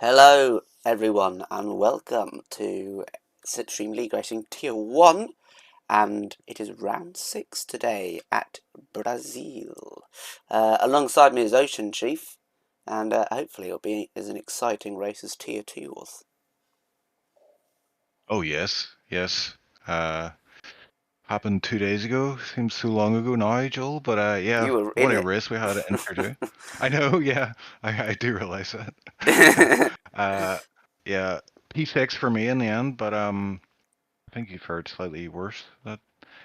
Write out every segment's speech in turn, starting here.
Hello everyone and welcome to Slipstream League Racing Tier 1, and it is round 6 today at Brazil. Alongside me is Ocean Chief, and hopefully it'll be as an exciting race as Tier 2 was. Oh yes. Happened 2 days ago. Seems so long ago now, Joel. But yeah, You were what in a it. race we had in Purdue. I know, yeah. I do realize that. Yeah, P6 for me in the end, but I think you fared slightly worse. That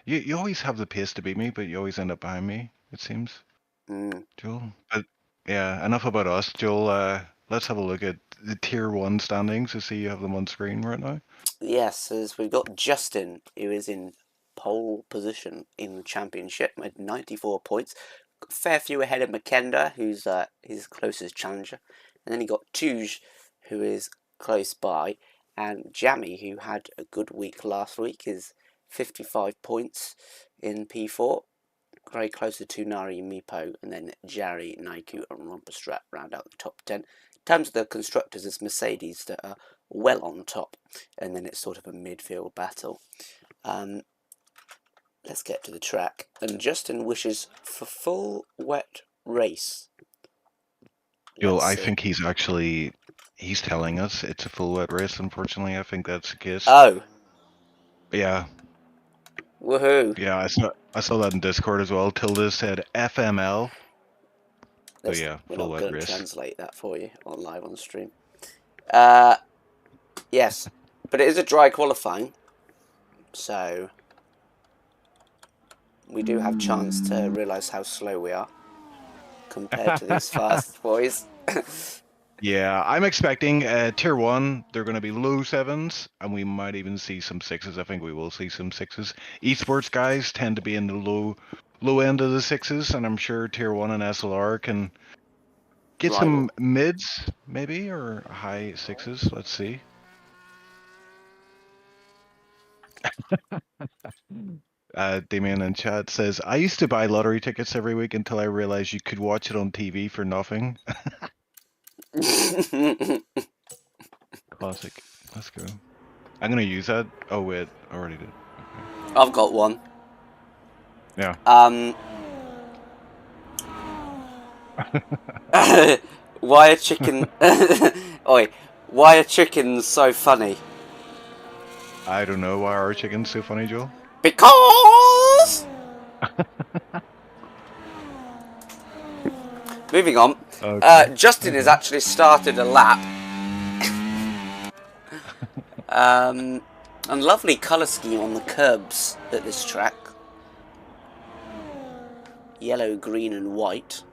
you always have the pace to beat me, but you always end up behind me, it seems, Joel. But yeah, enough about us, Joel. Let's have a look at the Tier 1 standings to see you have them on screen right now. Yes, as we've got Justin, who is in pole position in the championship with 94 points. Fair few ahead of McKenda, who's his closest challenger. And then he got Tuge, who is close by. And Jammy, who had a good week last week, is 55 points in P4. Very close to Tunari and Mipo. And then Jari, Naiku and Romperstrat round out the top 10. In terms of the constructors, it's Mercedes that are well on top, and then it's sort of a midfield battle. Let's get to the track, and Justin wishes for full wet race. Joel, I think he's telling us it's a full wet race. Unfortunately, I think that's the case. Oh, Yeah, woohoo! yeah, I saw that in Discord as well. Tilda said FML. So yeah, We're full not wet going to race. translate that for you on live on stream. Yes, but it is a dry qualifying, so we do have chance to realise how slow we are compared to these fast boys. Yeah, I'm expecting Tier 1, they're going to be low 7s, and we might even see some 6s. I think we will see some 6s. Esports guys tend to be in the low end of the 6s, and I'm sure Tier 1 and SLR can get some mids, maybe, or high 6s. Let's see. Damien in chat says, I used to buy lottery tickets every week until I realized you could watch it on TV for nothing. Classic. Let's go. I'm going to use that. Oh, wait. I already did. Okay. I've got one. Yeah. Why are chicken... Oi, why are chickens so funny? I don't know. Why are chickens so funny, Joel? Because... Moving on. Okay. Justin has actually started a lap. And lovely colour scheme on the curbs at this track. Yellow, green and white.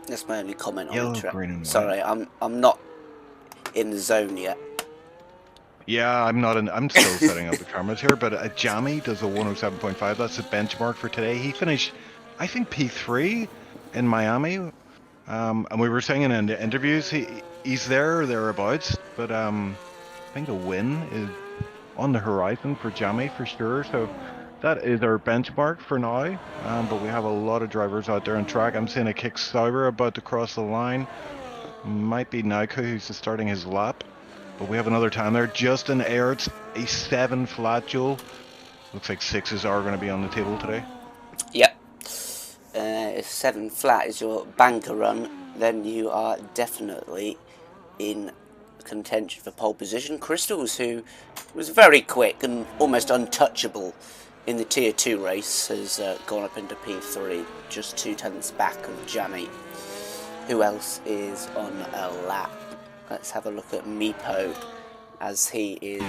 That's my only comment on the track. Green, and white. Sorry, I'm not in the zone yet. Yeah, I'm not in. I'm still setting up the cameras here, but Jammy does a 107.5. That's the benchmark for today. He finished, I think, P3 in Miami. And we were saying in the interviews, he's there or thereabouts. But I think a win is on the horizon for Jammy for sure. So that is our benchmark for now. But we have a lot of drivers out there on track. I'm seeing a Kick Sauber about to cross the line. Might be Naiko who's just starting his lap. But we have another time there. Justin Aerts, a 7 flat, Joel. Looks like 6s are going to be on the table today. Yep. If 7 flat is your banker run, then you are definitely in contention for pole position. Crystals, who was very quick and almost untouchable in the Tier 2 race, has gone up into P3, just 2 tenths back of Jammy. Who else is on a lap? Let's have a look at Mipo, as he is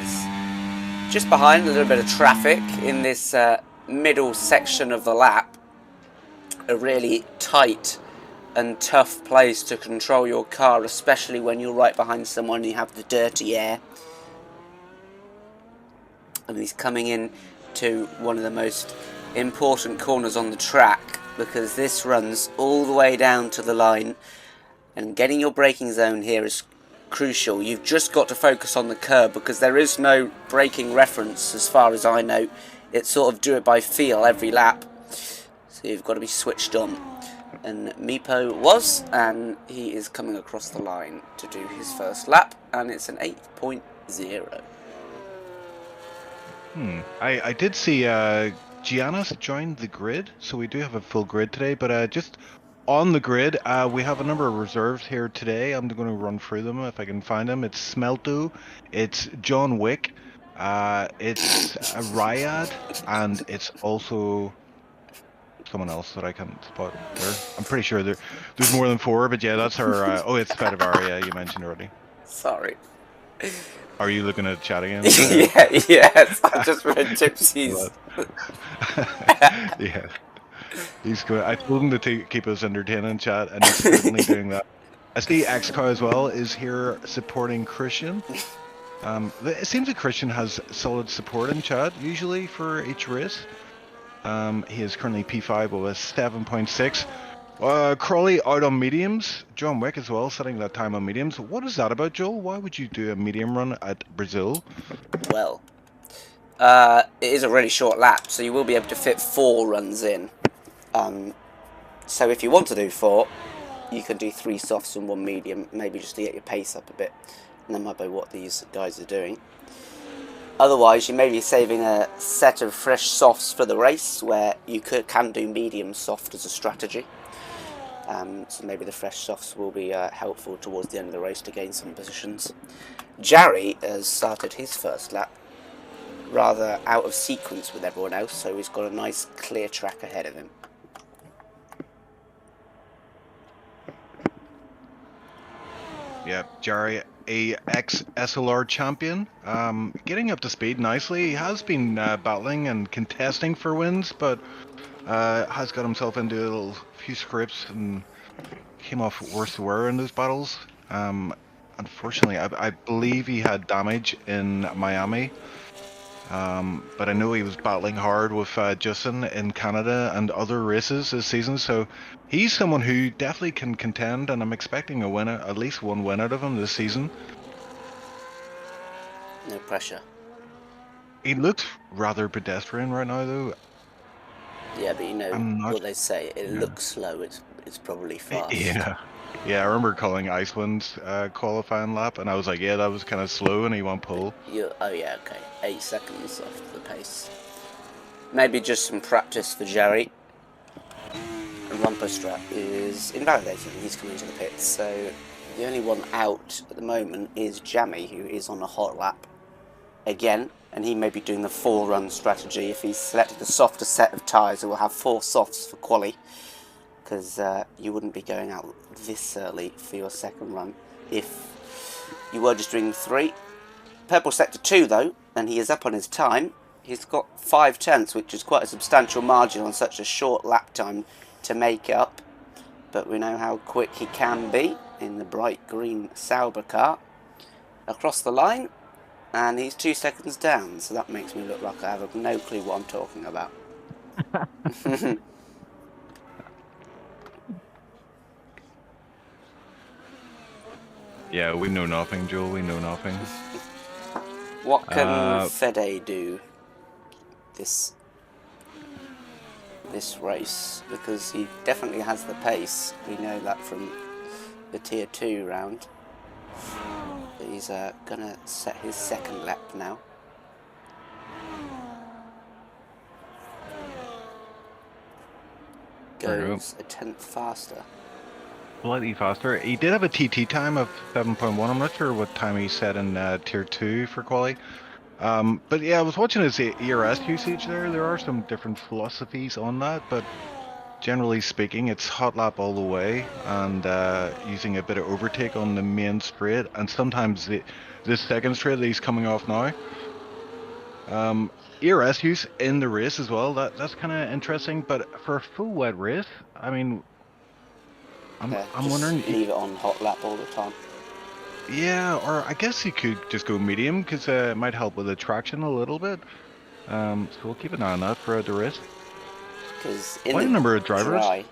just behind a little bit of traffic in this middle section of the lap. A really tight and tough place to control your car, especially when you're right behind someone and you have the dirty air. And he's coming in to one of the most important corners on the track, because this runs all the way down to the line, and getting your braking zone here is crucial. You've just got to focus on the curb, because there is no braking reference as far as I know. It's sort of do it by feel every lap, so you've got to be switched on. and Meepo was, and he is coming across the line to do his first lap, and it's an 8.0. I did see Giannis joined the grid, so we do have a full grid today, but just on the grid, we have a number of reserves here today. I'm going to run through them if I can find them. It's Smelto, it's John Wick, it's Ryad, and it's also someone else that I can't spot there. I'm pretty sure there's more than 4, but yeah, that's our... oh, it's Spedavaria you mentioned already. Sorry. Are you looking at chat again? Yes, I just read Gypsies. Yeah. He's good. I told him to keep us entertained in chat, and he's certainly doing that. I see XCOW as well is here supporting Christian. It seems that Christian has solid support in chat, usually for each race. He is currently P5 with a 7.6. Crawley out on mediums. John Wick as well, setting that time on mediums. What is that about, Joel? Why would you do a medium run at Brazil? Well, it is a really short lap, so you will be able to fit 4 runs in. So if you want to do 4, you can do 3 softs and 1 medium, maybe just to get your pace up a bit. And that might be what these guys are doing. Otherwise, you may be saving a set of fresh softs for the race, where you can do medium soft as a strategy. So maybe the fresh softs will be helpful towards the end of the race to gain some positions. Jarry has started his first lap rather out of sequence with everyone else, so he's got a nice clear track ahead of him. Yeah, Jarry, a ex-SLR champion, getting up to speed nicely. He has been battling and contesting for wins, but has got himself into a few scripts and came off worse wear in those battles. Unfortunately, I believe he had damage in Miami, but I know he was battling hard with Justin in Canada and other races this season, so he's someone who definitely can contend, and I'm expecting a win, at least one win out of him this season. No pressure. He looks rather pedestrian right now, though. Yeah, but you know what they say, it looks slow, it's probably fast. Yeah, I remember calling Iceland's qualifying lap, and I was like, yeah, that was kind of slow, and he went pole. Oh yeah, okay. 8 seconds off the pace. Maybe just some practice for Jarry. And Rumpostrat is invalidated, and he's coming to the pits, so the only one out at the moment is Jammy, who is on a hot lap again, and he may be doing the 4-run strategy. If he's selected the softer set of tyres, it will have 4 softs for quali, because you wouldn't be going out this early for your second run if you were just doing 3. Purple sector 2 though, and he is up on his time. He's got 5 tenths, which is quite a substantial margin on such a short lap time to make up, but we know how quick he can be in the bright green Sauber car. Across the line, and he's 2 seconds down, so that makes me look like I have no clue what I'm talking about. Yeah, we know nothing, Joel, we know nothing. What can Fede do this race? Because he definitely has the pace. We know that from the tier 2 round. But he's gonna set his second lap now. Goes a tenth faster. Slightly faster. He did have a TT time of 7.1. I'm not sure what time he set in tier 2 for quali. But yeah, I was watching his ERS usage there. There are some different philosophies on that, but generally speaking, it's hot lap all the way, and using a bit of overtake on the main straight, and sometimes this second straight that he's coming off now. ERS use in the race as well. That's kind of interesting. But for a full wet race, I mean, I'm wondering. Leave it on hot lap all the time. Yeah, or I guess you could just go medium, because it might help with the traction a little bit. So we'll keep an eye on that throughout the race. Because quite a number of drivers. Dry,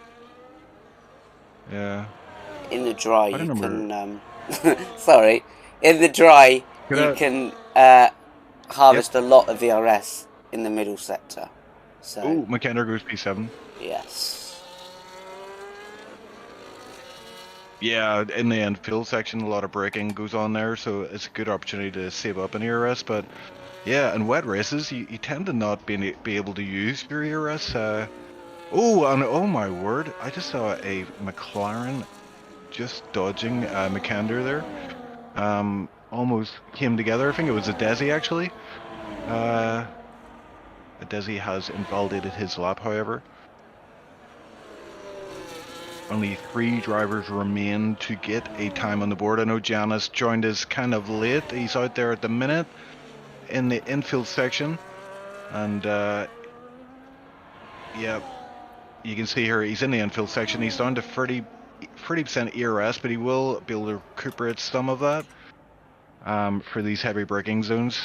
yeah. In the dry, you can. Sorry, in the dry you can harvest a lot of VRS in the middle sector. So. Oh, McKenna goes P7. Yes. Yeah, in the infield section, a lot of braking goes on there, so it's a good opportunity to save up an ERS. But yeah, in wet races, you tend to not be able to use your ERS. Oh, and oh my word, I just saw a McLaren just dodging McAnder there. Almost came together. I think it was a Desi actually. Uh, a Desi has invalidated his lap, however. Only 3 drivers remain to get a time on the board. I know Janice joined us kind of late. He's out there at the minute in the infield section. And yeah, you can see here he's in the infield section. He's down to 30% ERS, but he will be able to recuperate some of that for these heavy braking zones.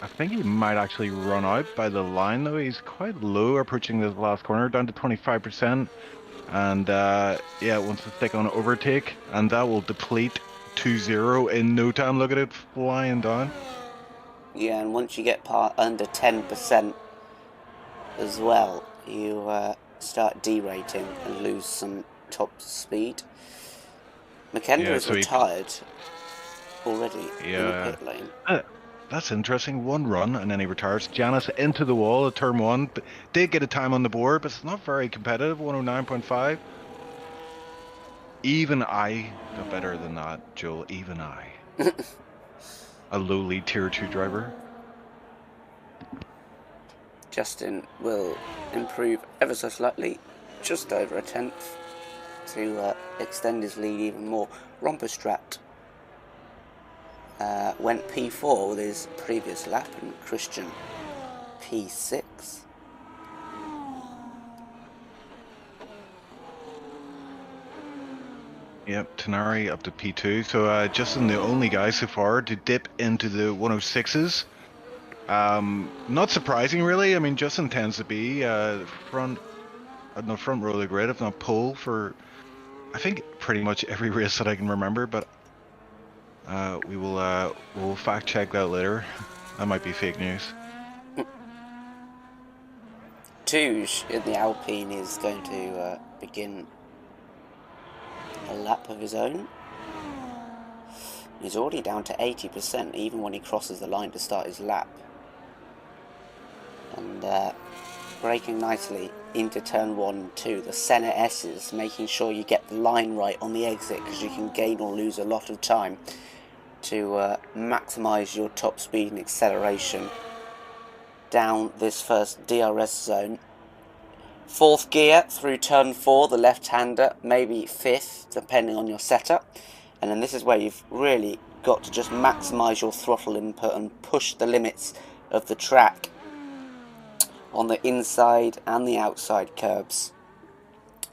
I think he might actually run out by the line though. He's quite low approaching this last corner, down to 25%. And yeah, wants to stick on overtake, and that will deplete 2-0 in no time. Look at it flying down. Yeah, and once you get under 10% as well, you start derating and lose some top speed. McKenna Yeah, is so retired already in the yeah, pit lane. that's interesting. One run and then he retires. Janice into the wall at turn 1, but did get a time on the board, but it's not very competitive. 109.5. Even I got better than that, Joel. Even I, a lowly tier 2 driver. Justin will improve ever so slightly, just over a tenth, to extend his lead even more. Romperstrat went P4 with his previous lap, and Christian P6. Yep, Tenari up to P2. So Justin, the only guy so far to dip into the 106s. Not surprising, really. I mean, Justin tends to be front row of the grid, if not pole, for I think pretty much every race that I can remember. But we'll fact check that later. That might be fake news. Touge in the Alpine is going to begin a lap of his own. He's already down to 80%, even when he crosses the line to start his lap. And braking nicely into turn 1 and 2. The Senna S's, making sure you get the line right on the exit, because you can gain or lose a lot of time to maximise your top speed and acceleration down this first DRS zone. 4th gear through turn 4, the left-hander, maybe 5th, depending on your setup. And then this is where you've really got to just maximise your throttle input and push the limits of the track on the inside and the outside curbs.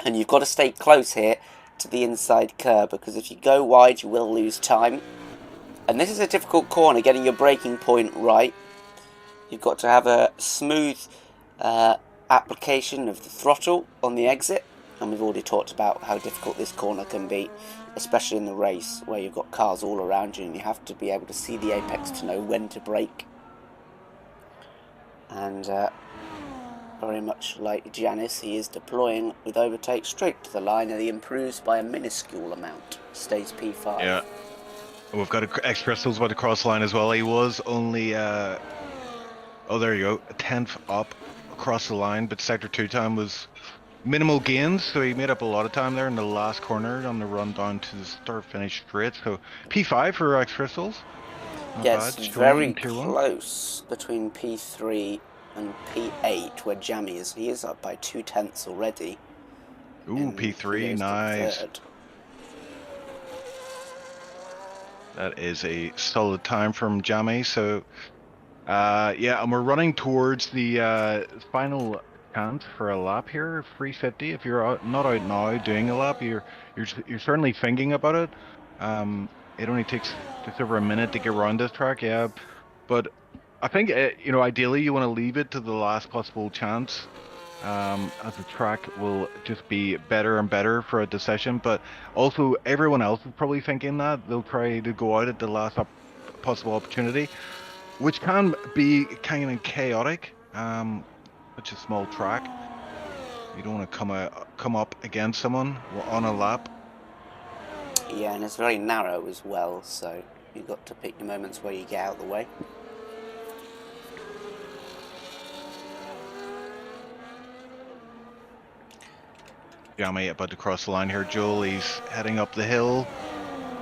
And you've got to stay close here to the inside curb, because if you go wide you will lose time. And this is a difficult corner, getting your braking point right. You've got to have a smooth application of the throttle on the exit, and we've already talked about how difficult this corner can be, especially in the race where you've got cars all around you and you have to be able to see the apex to know when to brake. And very much like Janice, he is deploying with overtake straight to the line, and he improves by a minuscule amount, stays P5. Yeah, we've got Expresso's about to cross line as well. He was only oh, there you go, a 10th up across the line, but sector 2 time was minimal gains, so he made up a lot of time there in the last corner on the run down to the start finish straight. So P5 for Expresso's. Yes, very close between P3 and P8 where Jammy is. He is up by 2/10 already. Ooh, P3, nice. That is a solid time from Jammy. So yeah, and we're running towards the final chance for a lap here, 350. If you're not out now doing a lap, you're certainly thinking about it. It only takes just over a minute to get around this track, yeah. But I think you know, ideally you want to leave it to the last possible chance, as the track will just be better and better throughout the session. But also everyone else is probably thinking that they'll try to go out at the last possible opportunity, which can be kind of chaotic. Such a small track, you don't want to come up against someone on a lap. Yeah, and it's very narrow as well, so you've got to pick your moments where you get out of the way. Jamie about to cross the line here. Joel, he's heading up the hill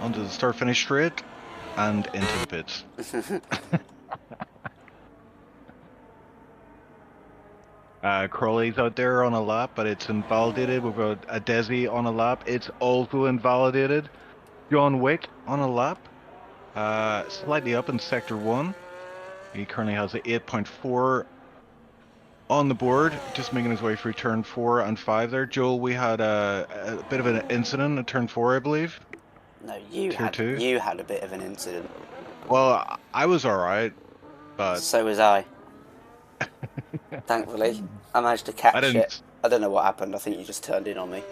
onto the start-finish straight and into the pits. Crowley's out there on a lap, but it's invalidated. We've got a Desi on a lap. It's also invalidated. John Wick on a lap. Slightly up in Sector 1. He currently has an 8.4 on the board, just making his way through turn 4 and 5 there. Joel, we had a bit of an incident at turn 4, I believe. No, you had a bit of an incident. Well, I was alright, but... So was I. Thankfully, I managed to catch it. I don't know what happened. I think you just turned in on me.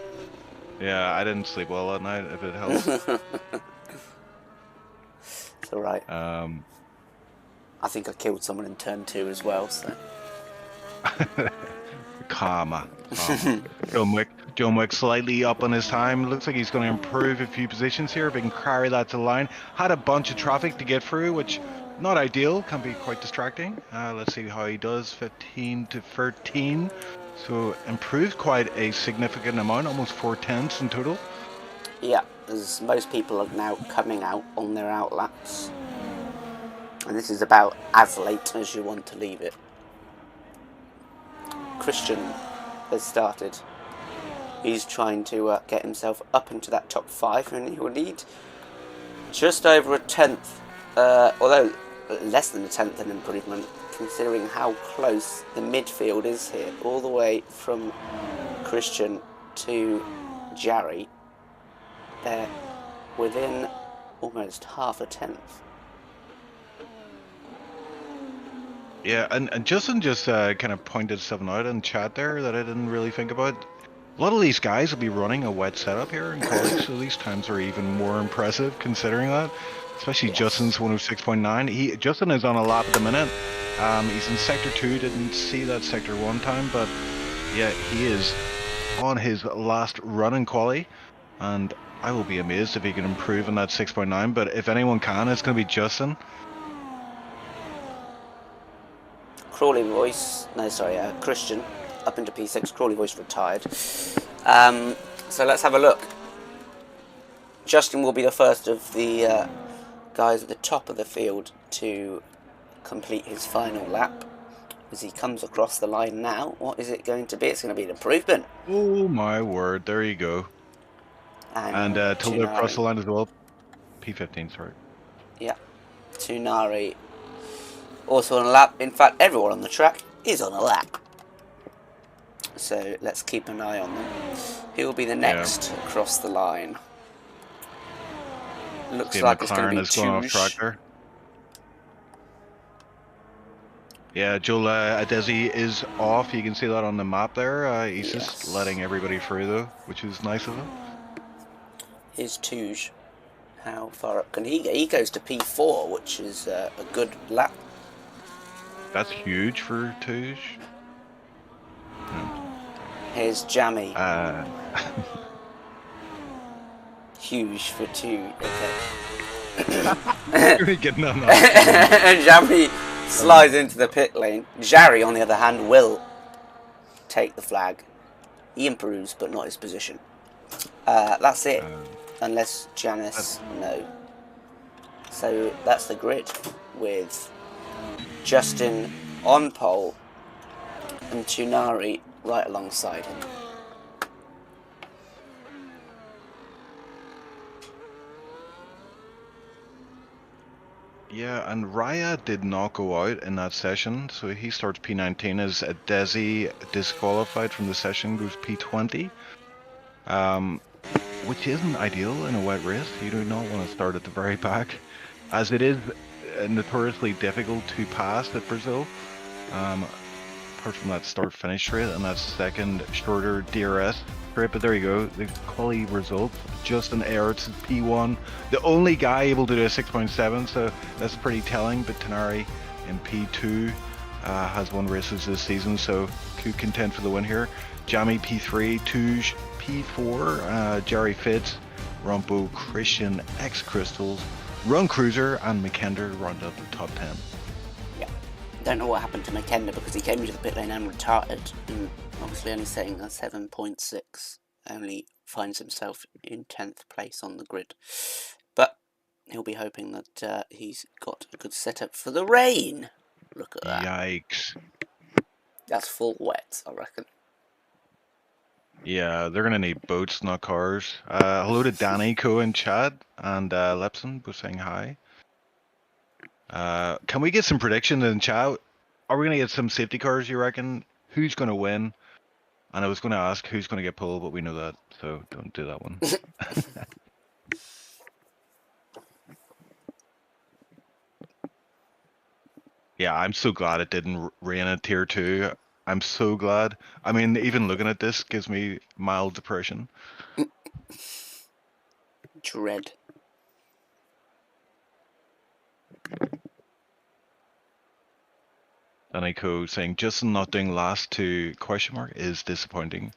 Yeah, I didn't sleep well that night, if it helps. It's alright. I think I killed someone in turn 2 as well, so... Karma. John Wick slightly up on his time. Looks like he's going to improve a few positions here if he can carry that to the line. Had a bunch of traffic to get through, which not ideal, can be quite distracting. Let's see how he does. 15 to 13. So improved quite a significant amount, almost 4/10 in total. Yeah, as most people are now coming out on their out laps. And this is about as late as you want to leave it. Christian has started. He's trying to get himself up into that top 5, and he will need just over a 10th, although less than a 10th an improvement, considering how close the midfield is here, all the way from Christian to Jarry. They're within almost half a 10th. Yeah, and Justin just kind of pointed something out in chat there that I didn't really think about. A lot of these guys will be running a wet setup here in college, so these times are even more impressive considering that. Especially yes. Justin's 106.9. Justin is on a lap at the minute. He's in Sector 2, didn't see that Sector 1 time, but yeah, he is on his last run in quali, and I will be amazed if he can improve on that 6.9, but if anyone can, it's going to be Justin. Crawley voice, Christian up into P6. Crawley voice retired. So let's have a look. Justin will be the first of the guys at the top of the field to complete his final lap. As he comes across the line now, what is it going to be? It's going to be an improvement. Oh my word, there you go. And Tilda across the line as well. P15, sorry. Yeah, Tunari also on a lap. In fact, everyone on the track is on a lap. So let's keep an eye on them. He will be the next across the line. Looks like it's going to be Tuge. Yeah, Joel Adesi is off. You can see that on the map there. He's just letting everybody through though, which is nice of him. Here's Tuge. How far up can he go? He goes to P4, which is a good lap. That's huge for Tuge. Here's Jammy. Huge for 2. Okay. You're getting on that. And Jammy slides into the pit lane. Jarry, on the other hand, will take the flag. He improves, but not his position. That's it. Unless Janice, no. So that's the grid with Justin on pole and Tunari right alongside him. Yeah, and Raya did not go out in that session, so he starts P19 as a Desi disqualified from the session, goes P20. Which isn't ideal in a wet race. You do not want to start at the very back, as it is notoriously difficult to pass at Brazil. Apart from that start-finish straight and that second shorter DRS straight, but there you go, the quali results. Justin Ertz is P1, the only guy able to do a 6.7, so that's pretty telling. But Tenari in P2 has won races this season, so could contend for the win here. Jamie P3, Tuge P4, Jerry Fitz Rompo, Christian, X Crystals, Run Cruiser, and McKender round up the top 10. Yeah. Don't know what happened to McKender because he came into the pit lane and retired, and obviously only setting a 7.6, only finds himself in 10th place on the grid. But he'll be hoping that he's got a good setup for the rain. Look at that. Yikes. That's full wet, I reckon. Yeah, they're going to need boats, not cars. Hello to Danny, Co, and Chad, and Lepson, both saying hi. Can we get some predictions in chat? Are we going to get some safety cars, you reckon? Who's going to win? And I was going to ask who's going to get pulled, but we know that, so don't do that one. Yeah, I'm so glad it didn't rain at Tier 2. I'm so glad. I mean, even looking at this gives me mild depression. Dread. Aniko saying Justin not doing last to question mark is disappointing.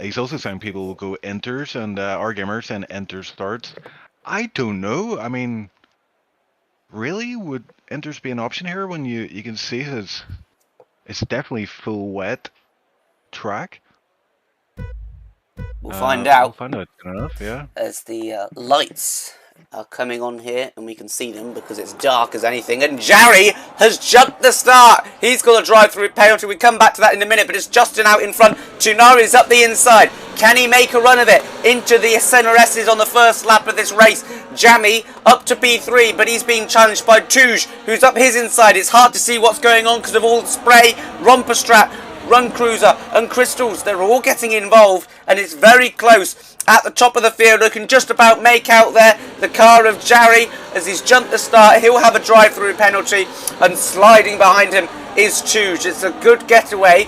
He's also saying people will go enters, and our gamer saying enter starts. I don't know. I mean, really, would enters be an option here when you can see it's definitely full wet track? We'll find out. We'll find out soon enough, yeah. As the lights are coming on here, and we can see them because it's dark as anything. And Jarry has jumped the start. He's got a drive-through penalty. We come back to that in a minute, but it's Justin out in front. Tunari's up the inside. Can he make a run of it into the SLRs on the first lap of this race? Jammy up to P3, but he's being challenged by Touge, who's up his inside. It's hard to see what's going on because of all the spray. Romperstrat, Run Cruiser and Crystals, they're all getting involved, and it's very close at the top of the field. Who can just about make out there the car of Jarry as he's jumped the start. He'll have a drive-through penalty, and sliding behind him is Touge. It's a good getaway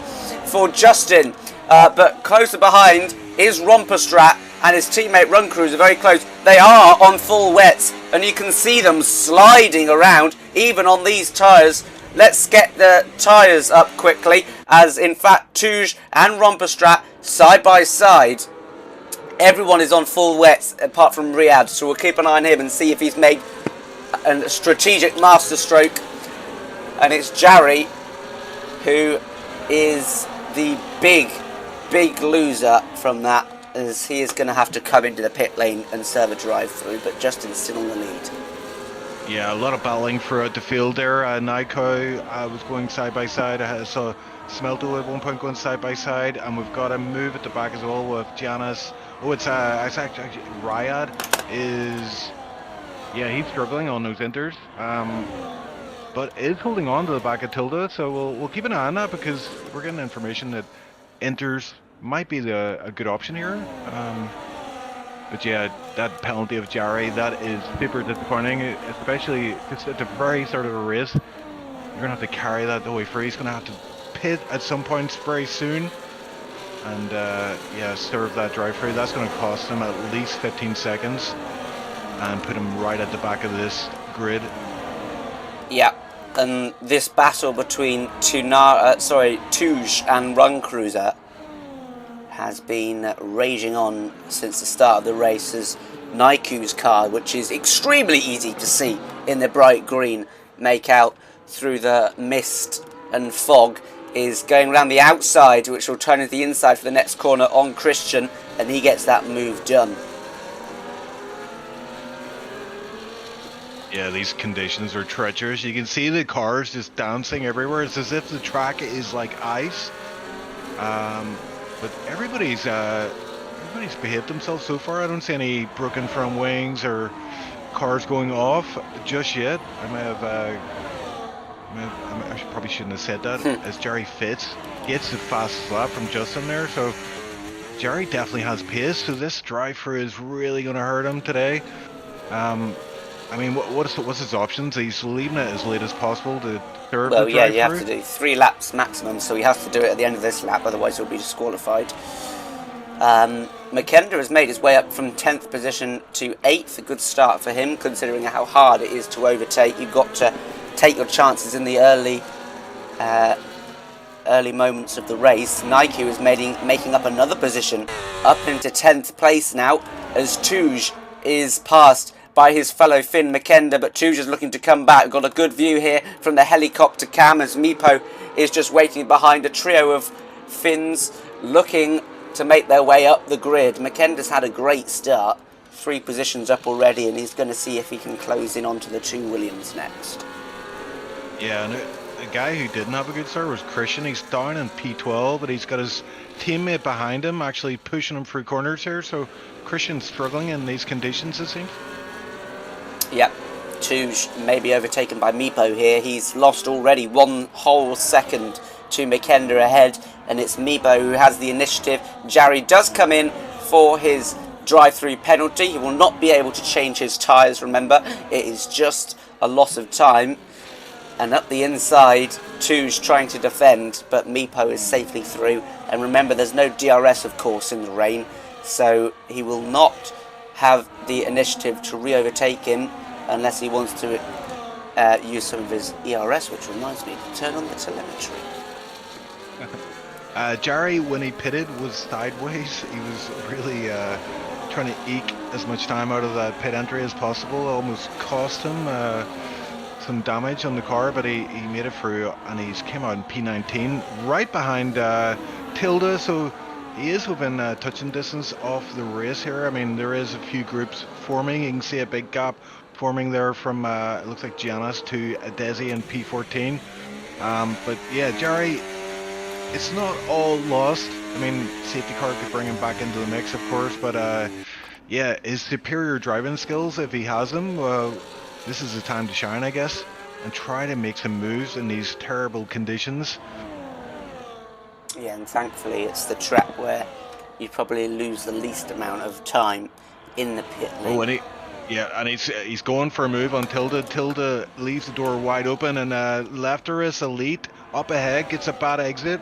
for Justin, but closer behind is Romperstrat and his teammate Run Cruiser, very close. They are on full wets, and you can see them sliding around even on these tyres. Let's get the tyres up quickly, as in fact Touge and Romperstrat side by side. Everyone is on full wets apart from Riyadh, so we'll keep an eye on him and see if he's made a strategic masterstroke. And it's Jarry who is the big loser from that, as he is going to have to come into the pit lane and serve a drive through, but Justin's still on the lead. Yeah, a lot of battling throughout the field there. Naiko was going side by side. I saw Smelto at one point going side by side, and we've got a move at the back as well with Giannis. Oh, it's actually Riyadh is, yeah, he's struggling on those inters, but is holding on to the back of Tilda. So we'll keep an eye on that, because we're getting information that inters might be a good option here. But yeah, that penalty of Jarry, that is super disappointing, especially just at the very start of the race. You're going to have to carry that the way through. He's going to have to pit at some point very soon. And yeah, serve that drive through. That's going to cost him at least 15 seconds. And put him right at the back of this grid. Yeah, and this battle between Touge and Run Cruiser has been raging on since the start of the race, as Naiku's car, which is extremely easy to see in the bright green, make out through the mist and fog, is going around the outside, which will turn into the inside for the next corner on Christian, and he gets that move done. Yeah, these conditions are treacherous. You can see the cars just dancing everywhere. It's as if the track is like ice. But everybody's behaved themselves so far. I don't see any broken front wings or cars going off just yet. I probably shouldn't have said that. As Jarry Fitz gets the fastest lap from Justin there, so Jarry definitely has pace. So this drive-through is really going to hurt him today. I mean, what's his options? He's leaving it as late as possible to third. Well, yeah, you have to do 3 laps maximum, so he has to do it at the end of this lap, otherwise he'll be disqualified. McKender has made his way up from 10th position to 8th, a good start for him, considering how hard it is to overtake. You've got to take your chances in the early early moments of the race. Nike is making up another position, up into 10th place now, as Tuj is passed by his fellow Finn Makenda, but Tuj is looking to come back. Got a good view here from the helicopter cam as Meepo is just waiting behind a trio of Finns looking to make their way up the grid. Makenda's had a great start, 3 positions up already, and he's going to see if he can close in onto the 2 Williams next. Yeah, and a guy who didn't have a good start was Christian. He's down in P12, but he's got his teammate behind him actually pushing him through corners here, so Christian's struggling in these conditions, it seems. Yep, Tuj may be overtaken by Meepo here. He's lost already 1 whole second to Makenda ahead, and it's Meepo who has the initiative. Jarry does come in for his drive-through penalty. He will not be able to change his tyres, remember. It is just a loss of time. And up the inside, Tuj trying to defend, but Meepo is safely through. And remember, there's no DRS, of course, in the rain, so he will not have the initiative to re-overtake him unless he wants to use some of his ERS, which reminds me to turn on the telemetry. Jarry, when he pitted, was sideways. He was really trying to eke as much time out of that pit entry as possible. Almost cost him some damage on the car, but he made it through, and he's came out in P19 right behind Tilda, so he is within touching distance of the race here. I mean, there is a few groups forming. You can see a big gap forming there from it looks like Giannis to Desi in P14. But yeah, Jarry, it's not all lost. I mean, safety car could bring him back into the mix, of course, but yeah, his superior driving skills, if he has them, this is the time to shine, I guess, and try to make some moves in these terrible conditions. Yeah, and thankfully it's the track where you probably lose the least amount of time in the pit lane. Oh, and he's going for a move on Tilda. Tilda leaves the door wide open, and left her is Elite up ahead, gets a bad exit.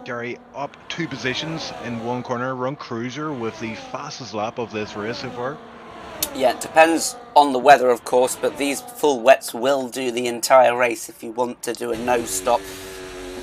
Jarry up 2 positions in 1 corner, run cruiser with the fastest lap of this race so far. Yeah, it depends on the weather, of course, but these full wets will do the entire race if you want to do a no-stop.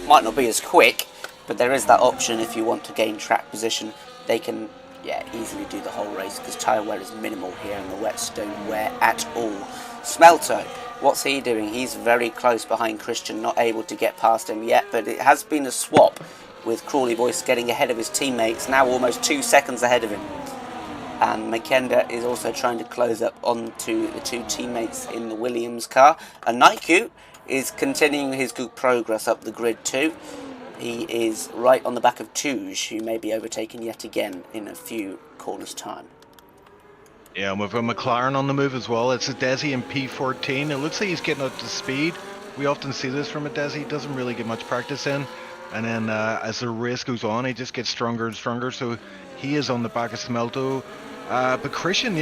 Might not be as quick, but there is that option if you want to gain track position. They can, yeah, easily do the whole race because tyre wear is minimal here and the wets don't wear at all. Smelto, what's he doing? He's very close behind Christian, not able to get past him yet, but it has been a swap with Crawley Boyce getting ahead of his teammates, now almost 2 seconds ahead of him. And Makenda is also trying to close up onto the 2 teammates in the Williams car. And Naiku is continuing his good progress up the grid too. He is right on the back of Tuj, who may be overtaken yet again in a few corners' time. Yeah, and we've got McLaren on the move as well. It's a Desi in P14. It looks like he's getting up to speed. We often see this from a Desi. He doesn't really get much practice in. And then as the race goes on, he just gets stronger and stronger. So he is on the back of Smelto. But Christian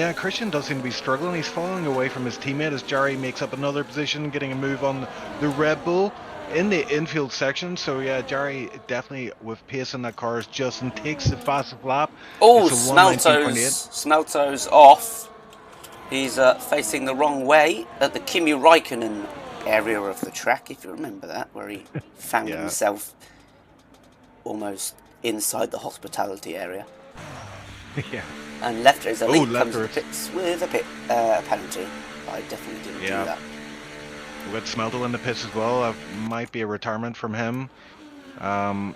does seem to be struggling. He's falling away from his teammate as Jarry makes up another position, getting a move on the Red Bull in the infield section. So yeah, Jarry definitely with pace in that car as Justin takes the fastest lap. Oh, Smelto's off. He's facing the wrong way at the Kimi Räikkönen area of the track, if you remember that, where he found himself almost inside the hospitality area. Yeah. And left as a lead comes to the pits with a pit penalty. I definitely didn't do that. With Smelto in the pits as well, might be a retirement from him. Yeah,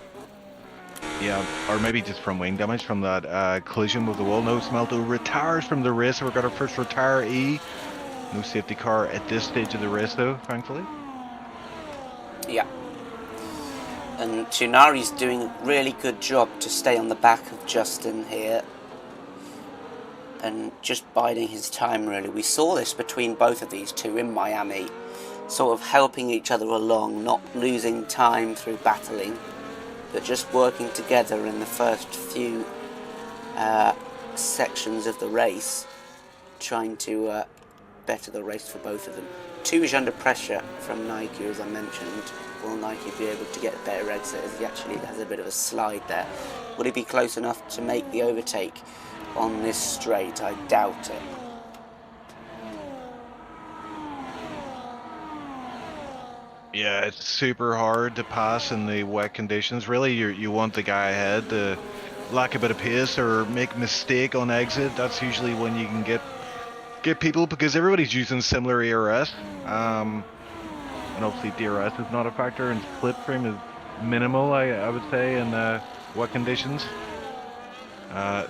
or maybe just from wing damage from that collision with the wall. No, Smelto retires from the race. We've got our first retiree. No safety car at this stage of the race though, thankfully. Yeah. And Tunari's doing a really good job to stay on the back of Justin here. And just biding his time, really. We saw this between both of these two in Miami. Sort of helping each other along, not losing time through battling, but just working together in the first few sections of the race, trying to better the race for both of them. Tuj under pressure from Nike, as I mentioned. Will Nike be able to get a better exit as he actually has a bit of a slide there? Will he be close enough to make the overtake on this straight? I doubt it. Yeah, it's super hard to pass in the wet conditions. Really, you want the guy ahead to lack a bit of pace or make a mistake on exit. That's usually when you can get people, because everybody's using similar ERS. And obviously DRS is not a factor, and slipstream is minimal, I would say, in wet conditions.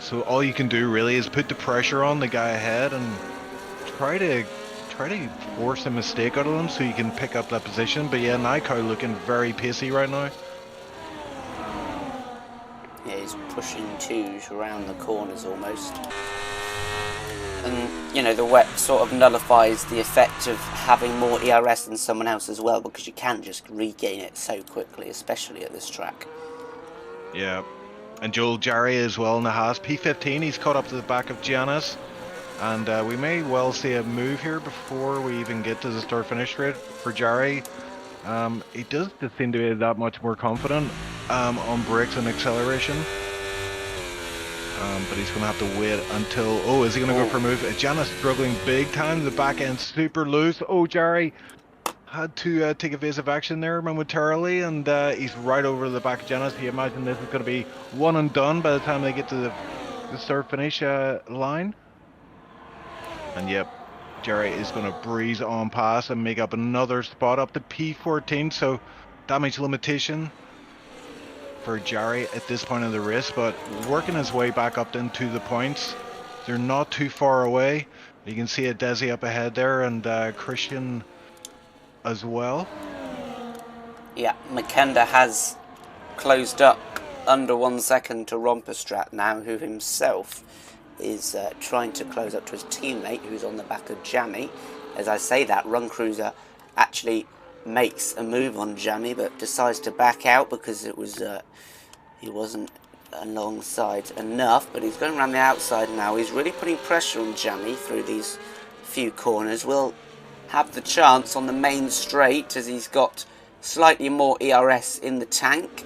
So all you can do really is put the pressure on the guy ahead and try to force a mistake out of them so you can pick up that position. But yeah, Naiko looking very pacey right now. Yeah, he's pushing twos around the corners almost. And, you know, the wet sort of nullifies the effect of having more ERS than someone else as well, because you can just regain it so quickly, especially at this track. Yeah. And Joel Jarry as well in the Haas. P15, he's caught up to the back of Giannis. And we may well see a move here before we even get to the start-finish straight for Jarry. He does just seem to be that much more confident on brakes and acceleration. But he's going to have to wait until... Oh, is he going to go for a move? Giannis struggling big time. The back end super loose. Oh, Jarry had to take evasive action there momentarily, and he's right over the back of Giannis. You imagine this is going to be one and done by the time they get to the start-finish line. And yep, Jerry is going to breeze on past and make up another spot up to P14. So damage limitation for Jerry at this point in the race, but working his way back up into the points. They're not too far away. You can see a Desi up ahead there, and Christian as well. Yeah, Makenda has closed up under 1 second to Romperstrat now, who himself is trying to close up to his teammate who's on the back of Jammy. As I say that, Run Cruiser actually makes a move on Jammy but decides to back out because it was he wasn't alongside enough, but he's going around the outside now. He's really putting pressure on Jammy through these few corners. Will have the chance on the main straight as he's got slightly more ERS in the tank.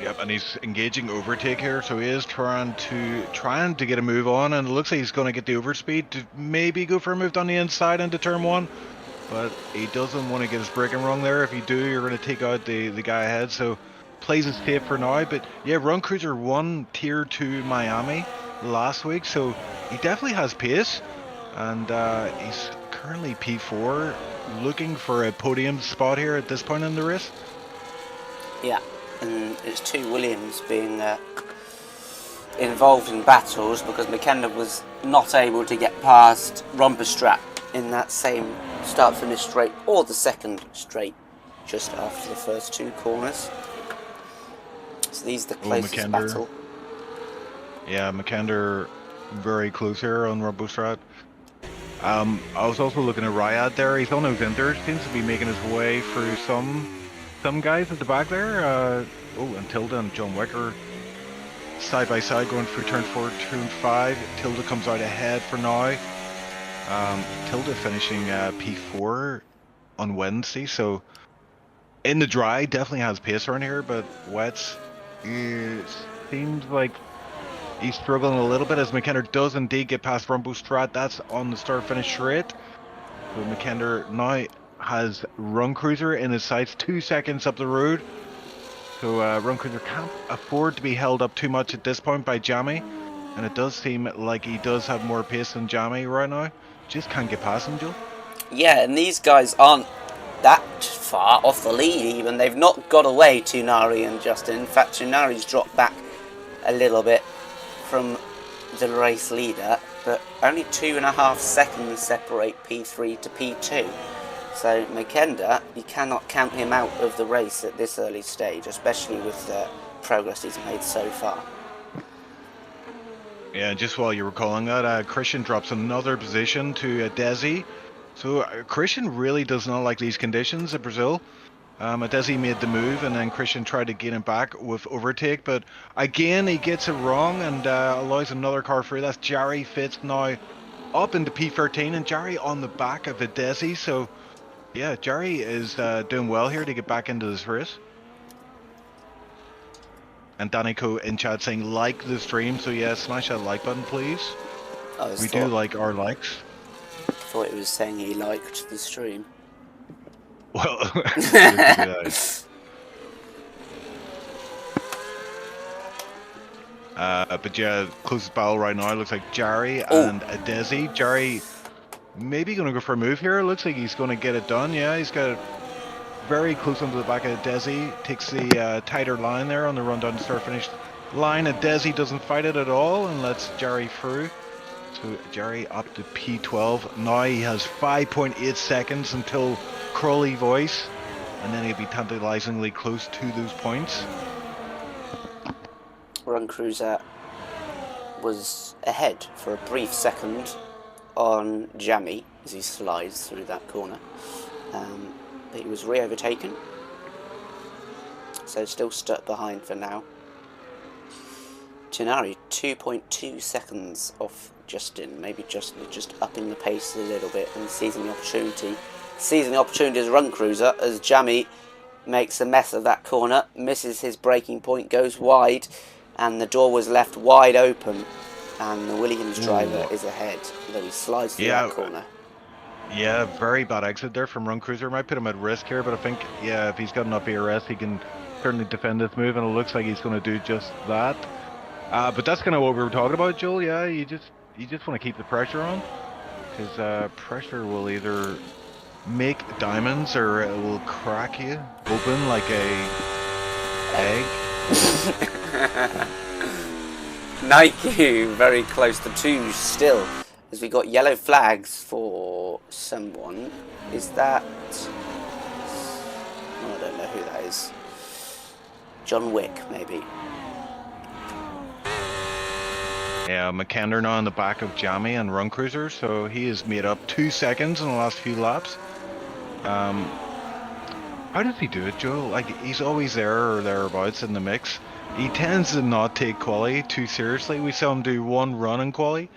Yep, and he's engaging overtake here, so he is trying to get a move on, and it looks like he's going to get the overspeed to maybe go for a move down the inside into turn one, but he doesn't want to get his braking wrong there. If you do, you're going to take out the guy ahead, so plays it safe for now. But yeah, Run Cruiser won Tier 2 Miami last week, so he definitely has pace, and he's currently P4, looking for a podium spot here at this point in the race. Yeah. And it's two Williams being involved in battles because Makenda was not able to get past Romperstrat in that same start-finish straight or the second straight just after the first two corners. So these are the closest battle. Yeah, Makender very close here on Romperstrat. I was also looking at Ryad there. He's on November, seems to be making his way through some guys at the back there. And Tilda and John Wicker side by side going through turn 4, turn 5. Tilda comes out ahead for now. Tilda finishing P4 on Wednesday, so in the dry definitely has pace around here, but wets, it seems like he's struggling a little bit as McKenna does indeed get past Rumble-Strat. That's on the start finish straight. So McKenna now has Run Cruiser in his sights 2 seconds up the road. So Run Cruiser can't afford to be held up too much at this point by Jammy. And it does seem like he does have more pace than Jammy right now. Just can't get past him, Joe. Yeah, and these guys aren't that far off the lead even. They've not got away, Tunari and Justin. In fact, Tunari's dropped back a little bit from the race leader, but only 2.5 seconds separate P3 to P2. So Makenda, you cannot count him out of the race at this early stage, especially with the progress he's made so far. Yeah, just while you were calling that, Christian drops another position to Desi. So Christian really does not like these conditions at Brazil. Desi made the move, and then Christian tried to gain him back with overtake, but again he gets it wrong and allows another car through. That's Jerry Fitz now up into P13, and Jerry on the back of the Desi. So yeah, Jerry is doing well here to get back into this race. And Danico in chat saying like the stream, so yeah, smash that like button, please. We do like our likes. Thought it was saying he liked the stream. Well, it could be that. But yeah, closest battle right now looks like Jari and Desi. Jari maybe going to go for a move here. Looks like he's going to get it done. Yeah, he's got it very close onto the back of Desi. Takes the tighter line there on the run down start finish line. And Desi doesn't fight it at all and lets Jari through. So Jari up to P12. Now he has 5.8 seconds until Crawley Voice. And then he'll be tantalizingly close to those points. Run Cruiser was ahead for a brief second on Jammy as he slides through that corner. But he was re-overtaken. So still stuck behind for now. Tinari 2.2 seconds off Justin. Maybe Justin just upping the pace a little bit and seizing the opportunity. Seizing the opportunity as Run Cruiser as Jammy makes a mess of that corner, misses his braking point, goes wide, and the door was left wide open, and the Williams driver is ahead, though he slides through that corner. Yeah, very bad exit there from Run Cruiser. Might put him at risk here, but I think, yeah, if he's got enough ERS, he can certainly defend this move, and it looks like he's going to do just that. But that's kind of what we were talking about, Joel. Yeah, you just want to keep the pressure on, because pressure will either make diamonds or it will crack you open like a egg. Nike very close to 2 still, as we got yellow flags for someone. Is that... Oh, I don't know who that is. John Wick, maybe. Yeah, McKender now on the back of Jammy and Run Cruiser, so he has made up 2 seconds in the last few laps. How does he do it, Joe? Like, he's always there or thereabouts in the mix. He tends to not take quali too seriously. We saw him do 1 run in quali,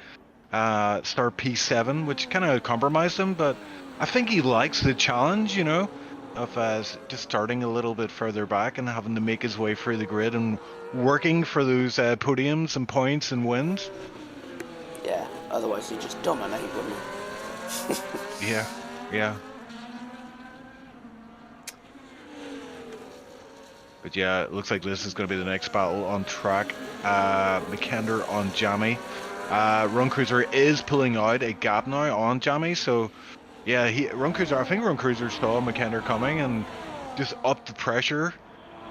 start P7, which kind of compromised him, but I think he likes the challenge, you know, of just starting a little bit further back and having to make his way through the grid and working for those podiums and points and wins. Yeah, otherwise he'd just dominate, wouldn't he? Yeah. But yeah, it looks like this is going to be the next battle on track. McKender on Jammy. Run Cruiser is pulling out a gap now on Jammy, so yeah, I think Run Cruiser saw McKender coming and just upped the pressure,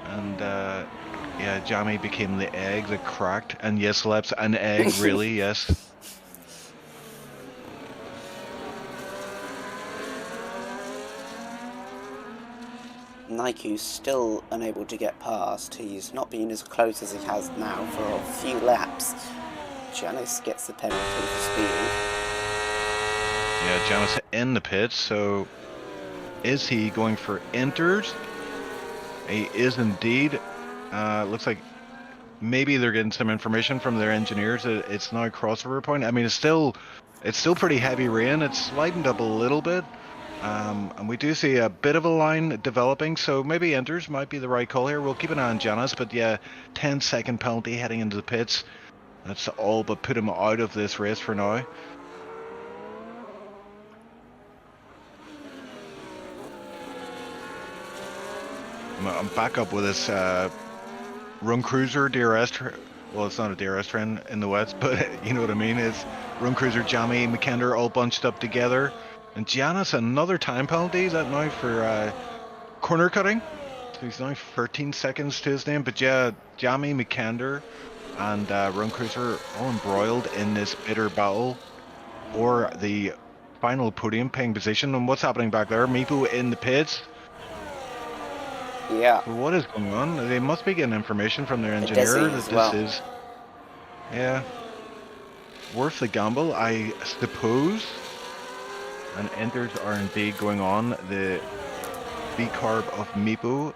and yeah, Jammy became the egg that cracked, and yes, Leps, an egg, really, yes. Naiku's still unable to get past. He's not been as close as he has now for a few laps. Janice gets the penalty for speeding. Yeah, Janice in the pits, so is he going for inters? He is indeed. Looks like maybe they're getting some information from their engineers that it's now crossover point. I mean, it's still pretty heavy rain. It's lightened up a little bit. And we do see a bit of a line developing, so maybe enters might be the right call here. We'll keep an eye on Janice, but yeah, 10-second penalty heading into the pits. That's all but put him out of this race for now. I'm back up with this Run Cruiser DRS. Well, it's not a DRS trend in the wets, but you know what I mean. It's Run Cruiser, Jammy, McKender all bunched up together. And Janice, another time penalty, is that now for corner cutting? So he's now 13 seconds to his name. But yeah, Jammy, McKender, and Run Cruiser all embroiled in this bitter battle for the final podium paying position. And what's happening back there? Meepo in the pits. Yeah. So what is going on? They must be getting information from their engineer that this is... Yeah. Worth the gamble, I suppose. And enters are indeed going on. The V-carb of Meepo.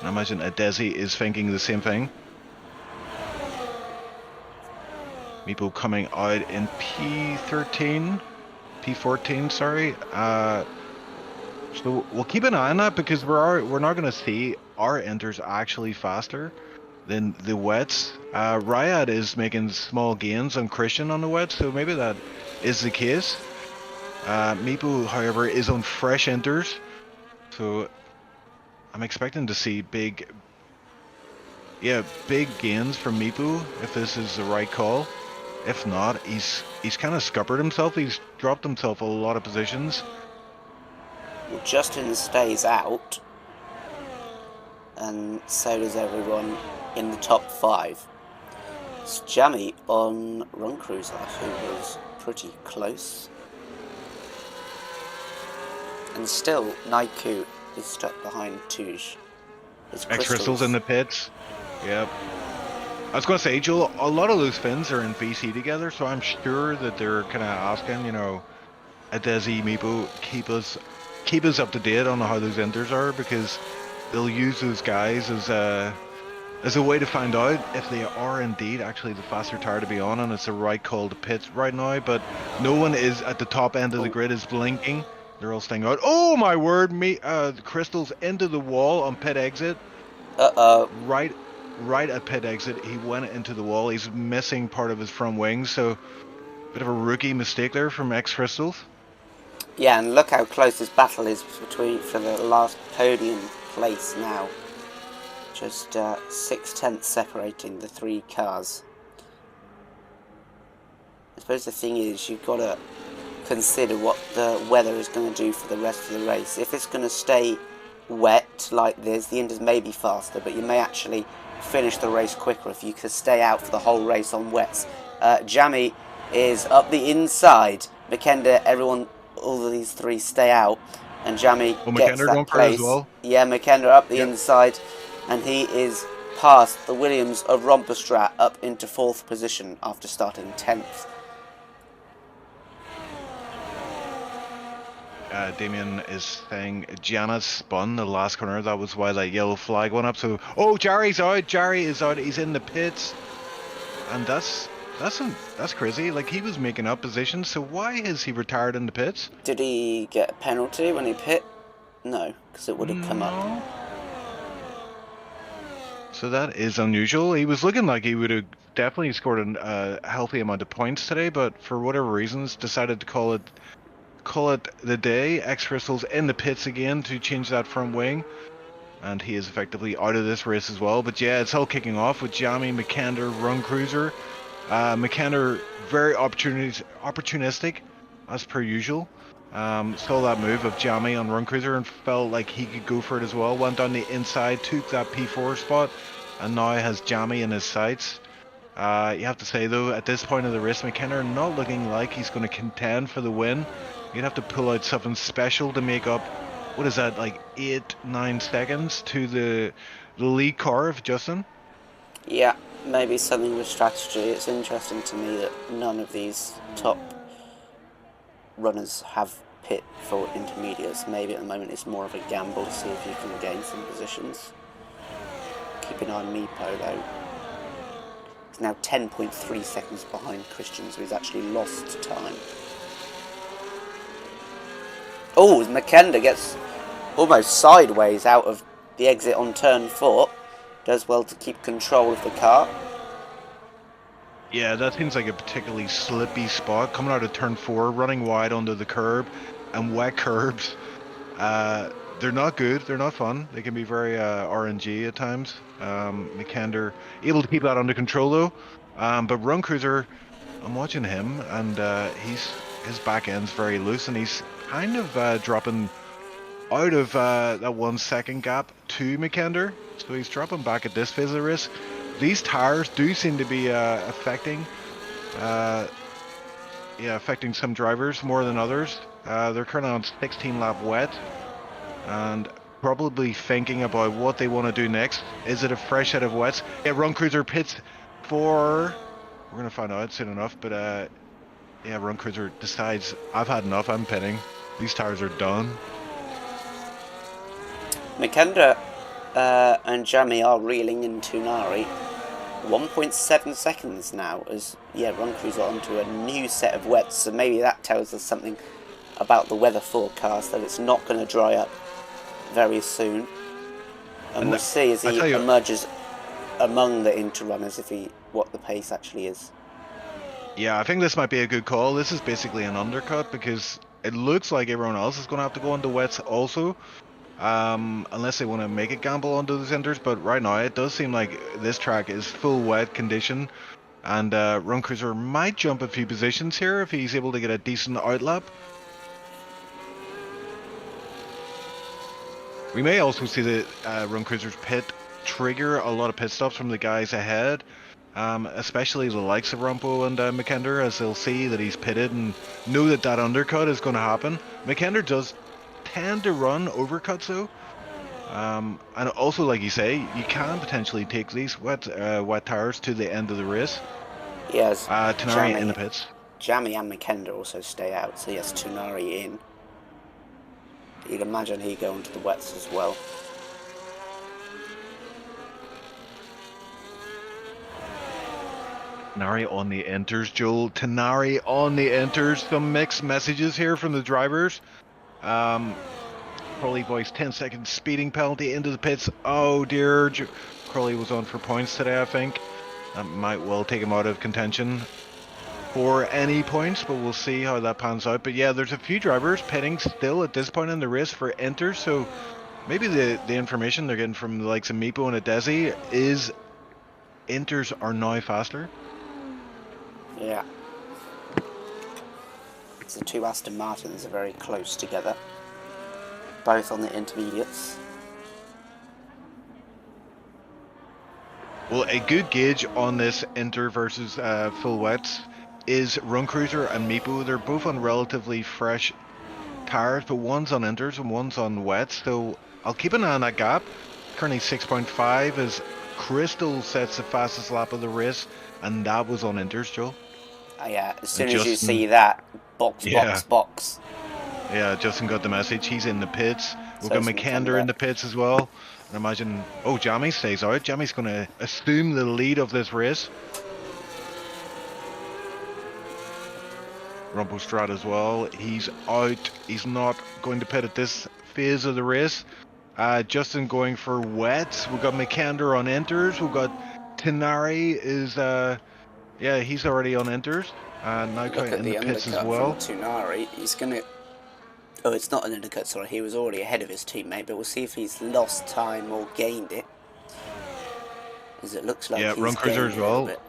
I imagine Adesi is thinking the same thing. Meepo coming out in P14, sorry. So we'll keep an eye on that because we're not going to see our enters actually faster. than the wets. Riot is making small gains on Christian on the wets, so maybe that is the case. Meepo, however, is on fresh enters, so I'm expecting to see big gains from Meepo if this is the right call. If not, he's kind of scuppered himself. He's dropped himself a lot of positions. Well, Justin stays out, and so does everyone in the top 5. It's Jammy on Run Cruiser, who was pretty close. And still, Naiku is stuck behind Touge. X-Crystals in the pits. Yep. I was going to say, Joel, a lot of those Finns are in BC together, so I'm sure that they're kind of asking, you know, Adesi, Meepo, keep us up to date on how those enters are, because they'll use those guys as a way to find out if they are indeed actually the faster tire to be on, and it's the right call to pit right now. But no one is at the top end of the grid is blinking. They're all staying out. Oh my word! The Crystals into the wall on pit exit. Right at pit exit, he went into the wall. He's missing part of his front wing, so bit of a rookie mistake there from X-Crystals. Yeah, and look how close this battle is for the last podium place now. Just 6/10 separating the 3 cars. I suppose the thing is, you've got to consider what the weather is going to do for the rest of the race. If it's going to stay wet like this, the Inders may be faster, but you may actually finish the race quicker if you could stay out for the whole race on wets. Jammy is up the inside. Makenda, everyone, all of these 3 stay out, and Jammy gets that place. Well. Yeah, Makenda up the inside, and he is past the Williams of Romperstrat up into 4th position after starting 10th. Damien is saying Gianna spun the last corner. That was why that yellow flag went up. So, Jarry's out. Jarry is out. He's in the pits, and that's crazy. Like, he was making up positions. So why is he retired in the pits? Did he get a penalty when he pit? No, because it would have come up. So that is unusual. He was looking like he would have definitely scored a healthy amount of points today, but for whatever reasons decided to call it the day. X-Crystals in the pits again to change that front wing, and he is effectively out of this race as well. But yeah, it's all kicking off with Jammy, Makender, Run Cruiser. Makender very opportunistic as per usual. Saw that move of Jammy on Run Cruiser and felt like he could go for it as well. Went down the inside, took that P4 spot, and now has Jammy in his sights. You have to say though, at this point of the race, Makender not looking like he's going to contend for the win. You'd have to pull out something special to make up, what is that, like 8-9 seconds to the lead car of Justin? Yeah, maybe something with strategy. It's interesting to me that none of these top runners have pit for intermediates. Maybe at the moment it's more of a gamble to see if you can gain some positions. Keep an eye on Meepo though. He's now 10.3 seconds behind Christian, so he's actually lost time. Oh, Makenda gets almost sideways out of the exit on turn 4. Does well to keep control of the car. Yeah, that seems like a particularly slippy spot. Coming out of turn 4, running wide onto the curb, and wet curbs. They're not good, they're not fun. They can be very RNG at times. Makender able to keep that under control though. But Run Cruiser, I'm watching him, and his back end's very loose, and he's kind of dropping out of that 1 second gap to Makender. So he's dropping back at this phase of the race. These tires do seem to be affecting some drivers more than others. They're currently on 16 lap wet and probably thinking about what they want to do next. Is it a fresh set of wets? Yeah, Run Cruiser pits for... We're going to find out soon enough, but yeah, Run Cruiser decides, I've had enough, I'm pitting. These tires are done. Makenda and Jammy are reeling in Tunari. 1.7 seconds now as Run Cruiser onto a new set of wets, so maybe that tells us something about the weather forecast, that it's not going to dry up very soon. And we'll see as he emerges among the Inter runners what the pace actually is. Yeah, I think this might be a good call. This is basically an undercut because it looks like everyone else is going to have to go into wets also. Unless they want to make a gamble onto the centers, but right now it does seem like this track is full wet condition, and Run Cruiser might jump a few positions here if he's able to get a decent outlap. We may also see the Run Cruiser's pit trigger a lot of pit stops from the guys ahead, especially the likes of Rumpo and McKender, as they'll see that he's pitted and know that that undercut is going to happen. McKender does tend to run overcuts though, and also, like you say, you can potentially take these wet tires to the end of the race. Yes. Tenari in the pits. Jammy and McKender also stay out, so yes, Tenari in. You'd imagine he go into the wets as well. Tenari on the enters, Joel. Tenari on the enters. Some mixed messages here from the drivers. Crowley voice 10 seconds speeding penalty into the pits. Oh dear. Crowley was on for points today, I think. That might well take him out of contention for any points, but we'll see how that pans out. But yeah, there's a few drivers pitting still at this point in the race for enters, so maybe the information they're getting from the likes of Meepo and Adesi is enters are now faster. Yeah. The two Aston Martins are very close together, both on the intermediates. Well, a good gauge on this Inter versus full wets is Run Cruiser and Meepo. They're both on relatively fresh tires, but one's on Inters and one's on wets, so I'll keep an eye on that gap. Currently 6.5 as Crystal sets the fastest lap of the race, and that was on Inters, Joel. Yeah, as soon as you see that, box. Yeah, Justin got the message. He's in the pits. We've So got McKender in the pits as well. And imagine, Jamie stays out. Jamie's going to assume the lead of this race. Rumpo Strat as well. He's out. He's not going to pit at this phase of the race. Justin going for wets. We've got McKender on enters. We've got Tenari is, he's already on enters. Now in the pits as well. Tenari, he's going to... Oh, it's not an undercut, sorry. He was already ahead of his teammate, but we'll see if he's lost time or gained it. As it looks like he's Run Cruiser as well. Bit.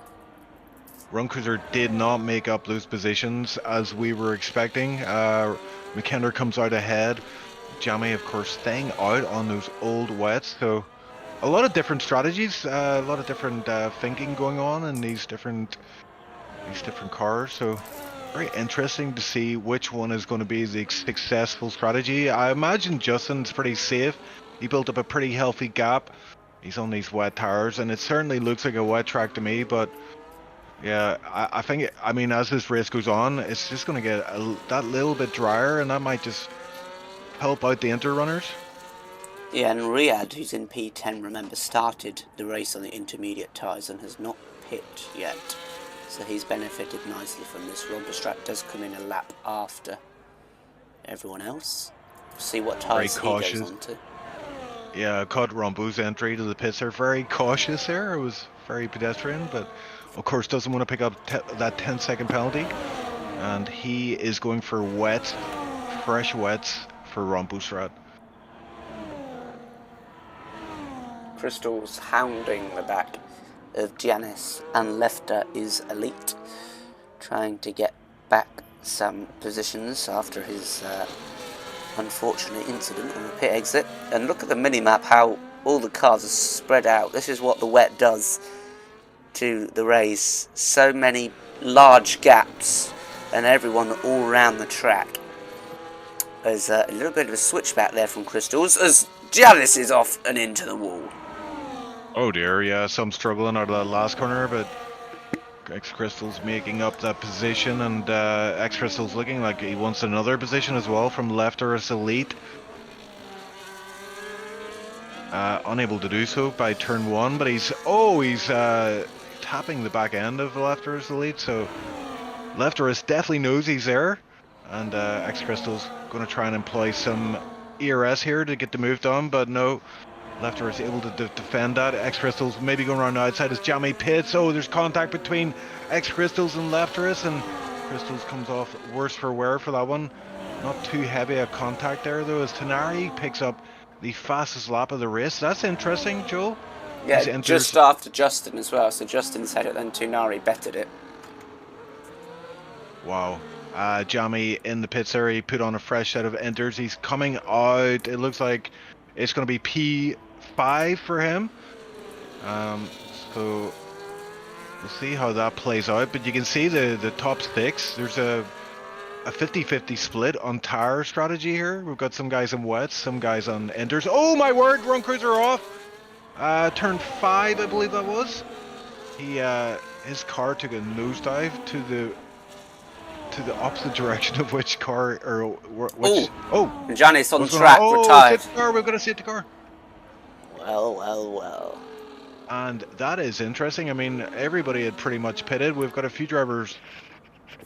Run Cruiser did not make up those positions as we were expecting. McKender comes out ahead. Jamie, of course, staying out on those old wets. So a lot of different strategies, a lot of different thinking going on in these different cars. So very interesting to see which one is going to be the successful strategy. I imagine Justin's pretty safe. He built up a pretty healthy gap. He's on these wet tires, and it certainly looks like a wet track to me, but yeah, I think, as this race goes on, it's just going to get that little bit drier, and that might just help out the Inter runners. Yeah, and Riyadh, who's in P10, remember, started the race on the intermediate tyres and has not pit yet. So he's benefited nicely from this. Romperstrat does come in a lap after everyone else. See what tyres he goes on to. Yeah, caught Rompo's entry to the pits. They're very cautious there. It was very pedestrian, but of course doesn't want to pick up that 10-second penalty. And he is going for wets, fresh wets for Romperstrat. Crystal's hounding the back of Giannis, and Lefter is elite, trying to get back some positions after his unfortunate incident on the pit exit. And look at the minimap, how all the cars are spread out. This is what the wet does to the race. So many large gaps and everyone all around the track. There's a little bit of a switchback there from Crystals as Giannis is off and into the wall. Oh dear, yeah, some struggling out of that last corner, but X-Crystal's making up that position, and X-Crystal's looking like he wants another position as well from Lefterus Elite. Unable to do so by turn one, but he's tapping the back end of Lefterus Elite, so Lefterus definitely knows he's there, and X-Crystal's going to try and employ some ERS here to get the move done, but no. Lefter is able to defend that. X Crystals maybe going around the outside as Jamie pits. Oh, there's contact between X Crystals and Lefteris, and Crystals comes off worse for wear for that one. Not too heavy a contact there though, as Tenari picks up the fastest lap of the race. That's interesting, Joel. Yeah, just after Justin as well. So Justin's had it, then Tunari bettered it. Wow. Jamie in the pits there, he put on a fresh set of enters. He's coming out. It looks like it's going to be P5 for him. So we'll see how that plays out. But you can see the top six. There's a 50-50 split on tire strategy here. We've got some guys on wets, some guys on enters. Oh my word, run cruiser off. Turn 5, I believe that was. His car took a nosedive to the opposite direction of which car or which. Oh, Johnny's on track, retired. Safety car, we've got a safety car. Well. And that is interesting. I mean, everybody had pretty much pitted. We've got a few drivers,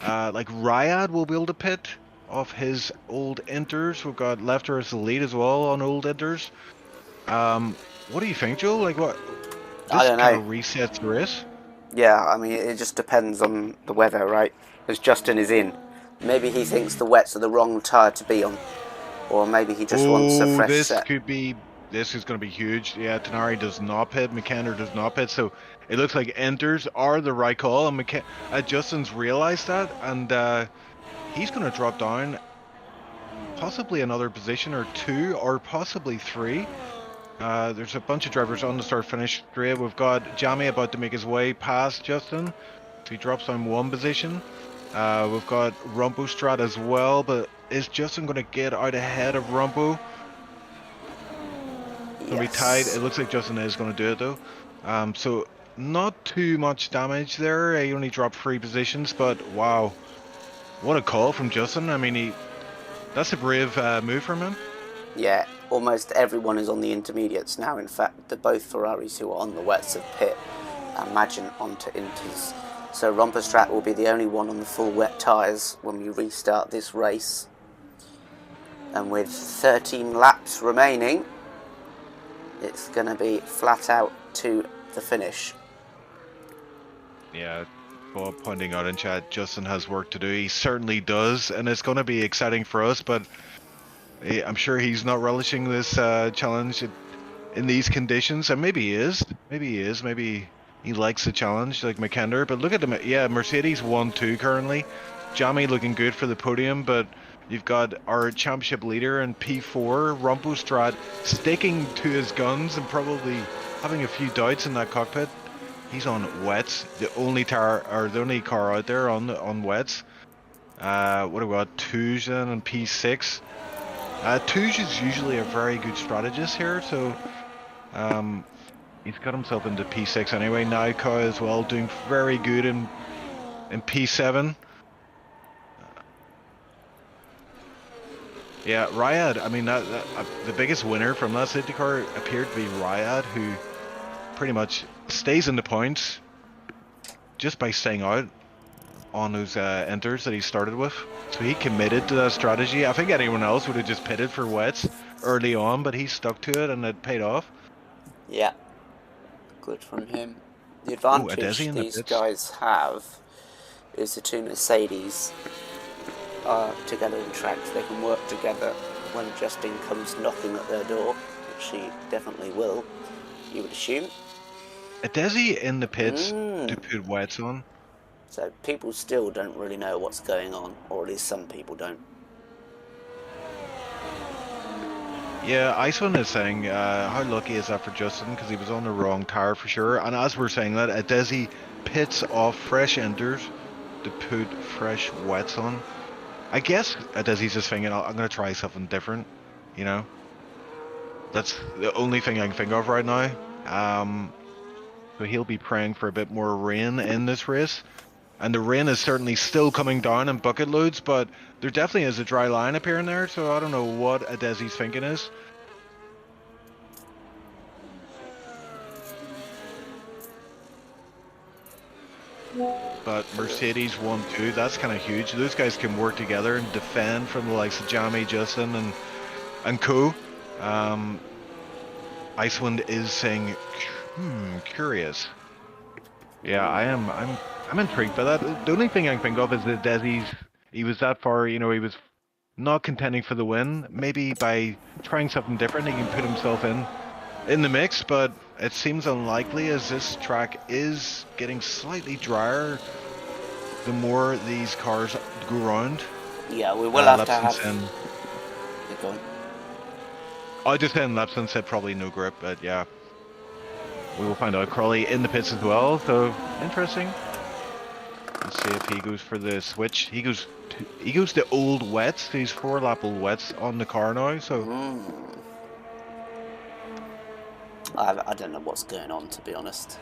like Ryad will be able to pit off his old enters. We've got Lefter as the lead as well on old enters. What do you think, Joel? Like what? I don't know. Kind of resets the race. Yeah, I mean, it just depends on the weather, right? As Justin is in. Maybe he thinks the wets are the wrong tyre to be on. Or maybe he just wants a fresh set. This is going to be huge. Yeah, Tenari does not pit. McKenna does not pit. So it looks like enters are the right call. And Justin's realised that. And he's going to drop down possibly another position or 2 or possibly 3. There's a bunch of drivers on the start-finish straight. We've got Jamie about to make his way past Justin. So he drops down 1 position. We've got Rumpo Strat as well, but is Justin going to get out ahead of Rumpo? Going to be tied. It looks like Justin is going to do it though. So not too much damage there. He only dropped 3 positions, but wow. What a call from Justin. I mean, that's a brave move from him. Yeah, almost everyone is on the intermediates now. In fact, both Ferraris who are on the wets have pit, imagine onto inters. So Rompostrat will be the only one on the full wet tyres when we restart this race. And with 13 laps remaining, it's going to be flat out to the finish. Yeah, Bob pointing out in chat, Justin has work to do. He certainly does, and it's going to be exciting for us, but I'm sure he's not relishing this challenge in these conditions, and maybe he is. Maybe he likes the challenge like McKender. But look at them. Yeah, Mercedes 1-2 currently. Jamie looking good for the podium, but you've got our championship leader in P4, Rompostrat, sticking to his guns and probably having a few doubts in that cockpit. He's on wets, the only car out there on wets. What do we got? Touge then and P6. Touge is usually a very good strategist here, so he's got himself into P6 anyway. Naika as well, doing very good in P7. Yeah, Ryad, I mean, the biggest winner from that safety car appeared to be Ryad, who pretty much stays in the points just by staying out on those enters that he started with. So he committed to that strategy. I think anyone else would have just pitted for wets early on, but he stuck to it and it paid off. Yeah, good from him. The advantage these guys have is the 2 Mercedes are together in tracks. They can work together when Justin comes knocking at their door, which he definitely will, you would assume. Desi in the pits to put wets on. So people still don't really know what's going on, or at least some people don't. Yeah, Iceland is saying, how lucky is that for Justin, because he was on the wrong tyre for sure. And as we're saying that, Desi pits off fresh enters to put fresh wets on. I guess Desi's just thinking, I'm going to try something different, you know. That's the only thing I can think of right now. So he'll be praying for a bit more rain in this race. And the rain is certainly still coming down in bucket loads, but there definitely is a dry line appearing there, so I don't know what Desi's thinking is. But Mercedes 1-2, that's kind of huge. Those guys can work together and defend from the likes of Jamie, Justin, and co. Icewind is saying, curious. Yeah, I'm intrigued by that. The only thing I can think of is that Desi's, he was that far, you know, he was not contending for the win. Maybe by trying something different, he can put himself in the mix, but it seems unlikely as this track is getting slightly drier the more these cars go round. Yeah, we will have to Lipson have... saying, You're going. I just said Lipson said probably no grip, but yeah. We will find out. Crawley in the pits as well, so interesting. Let's see if he goes for the switch. He goes to old wets, these 4-lap old wets on the car now, so... I don't know what's going on, to be honest.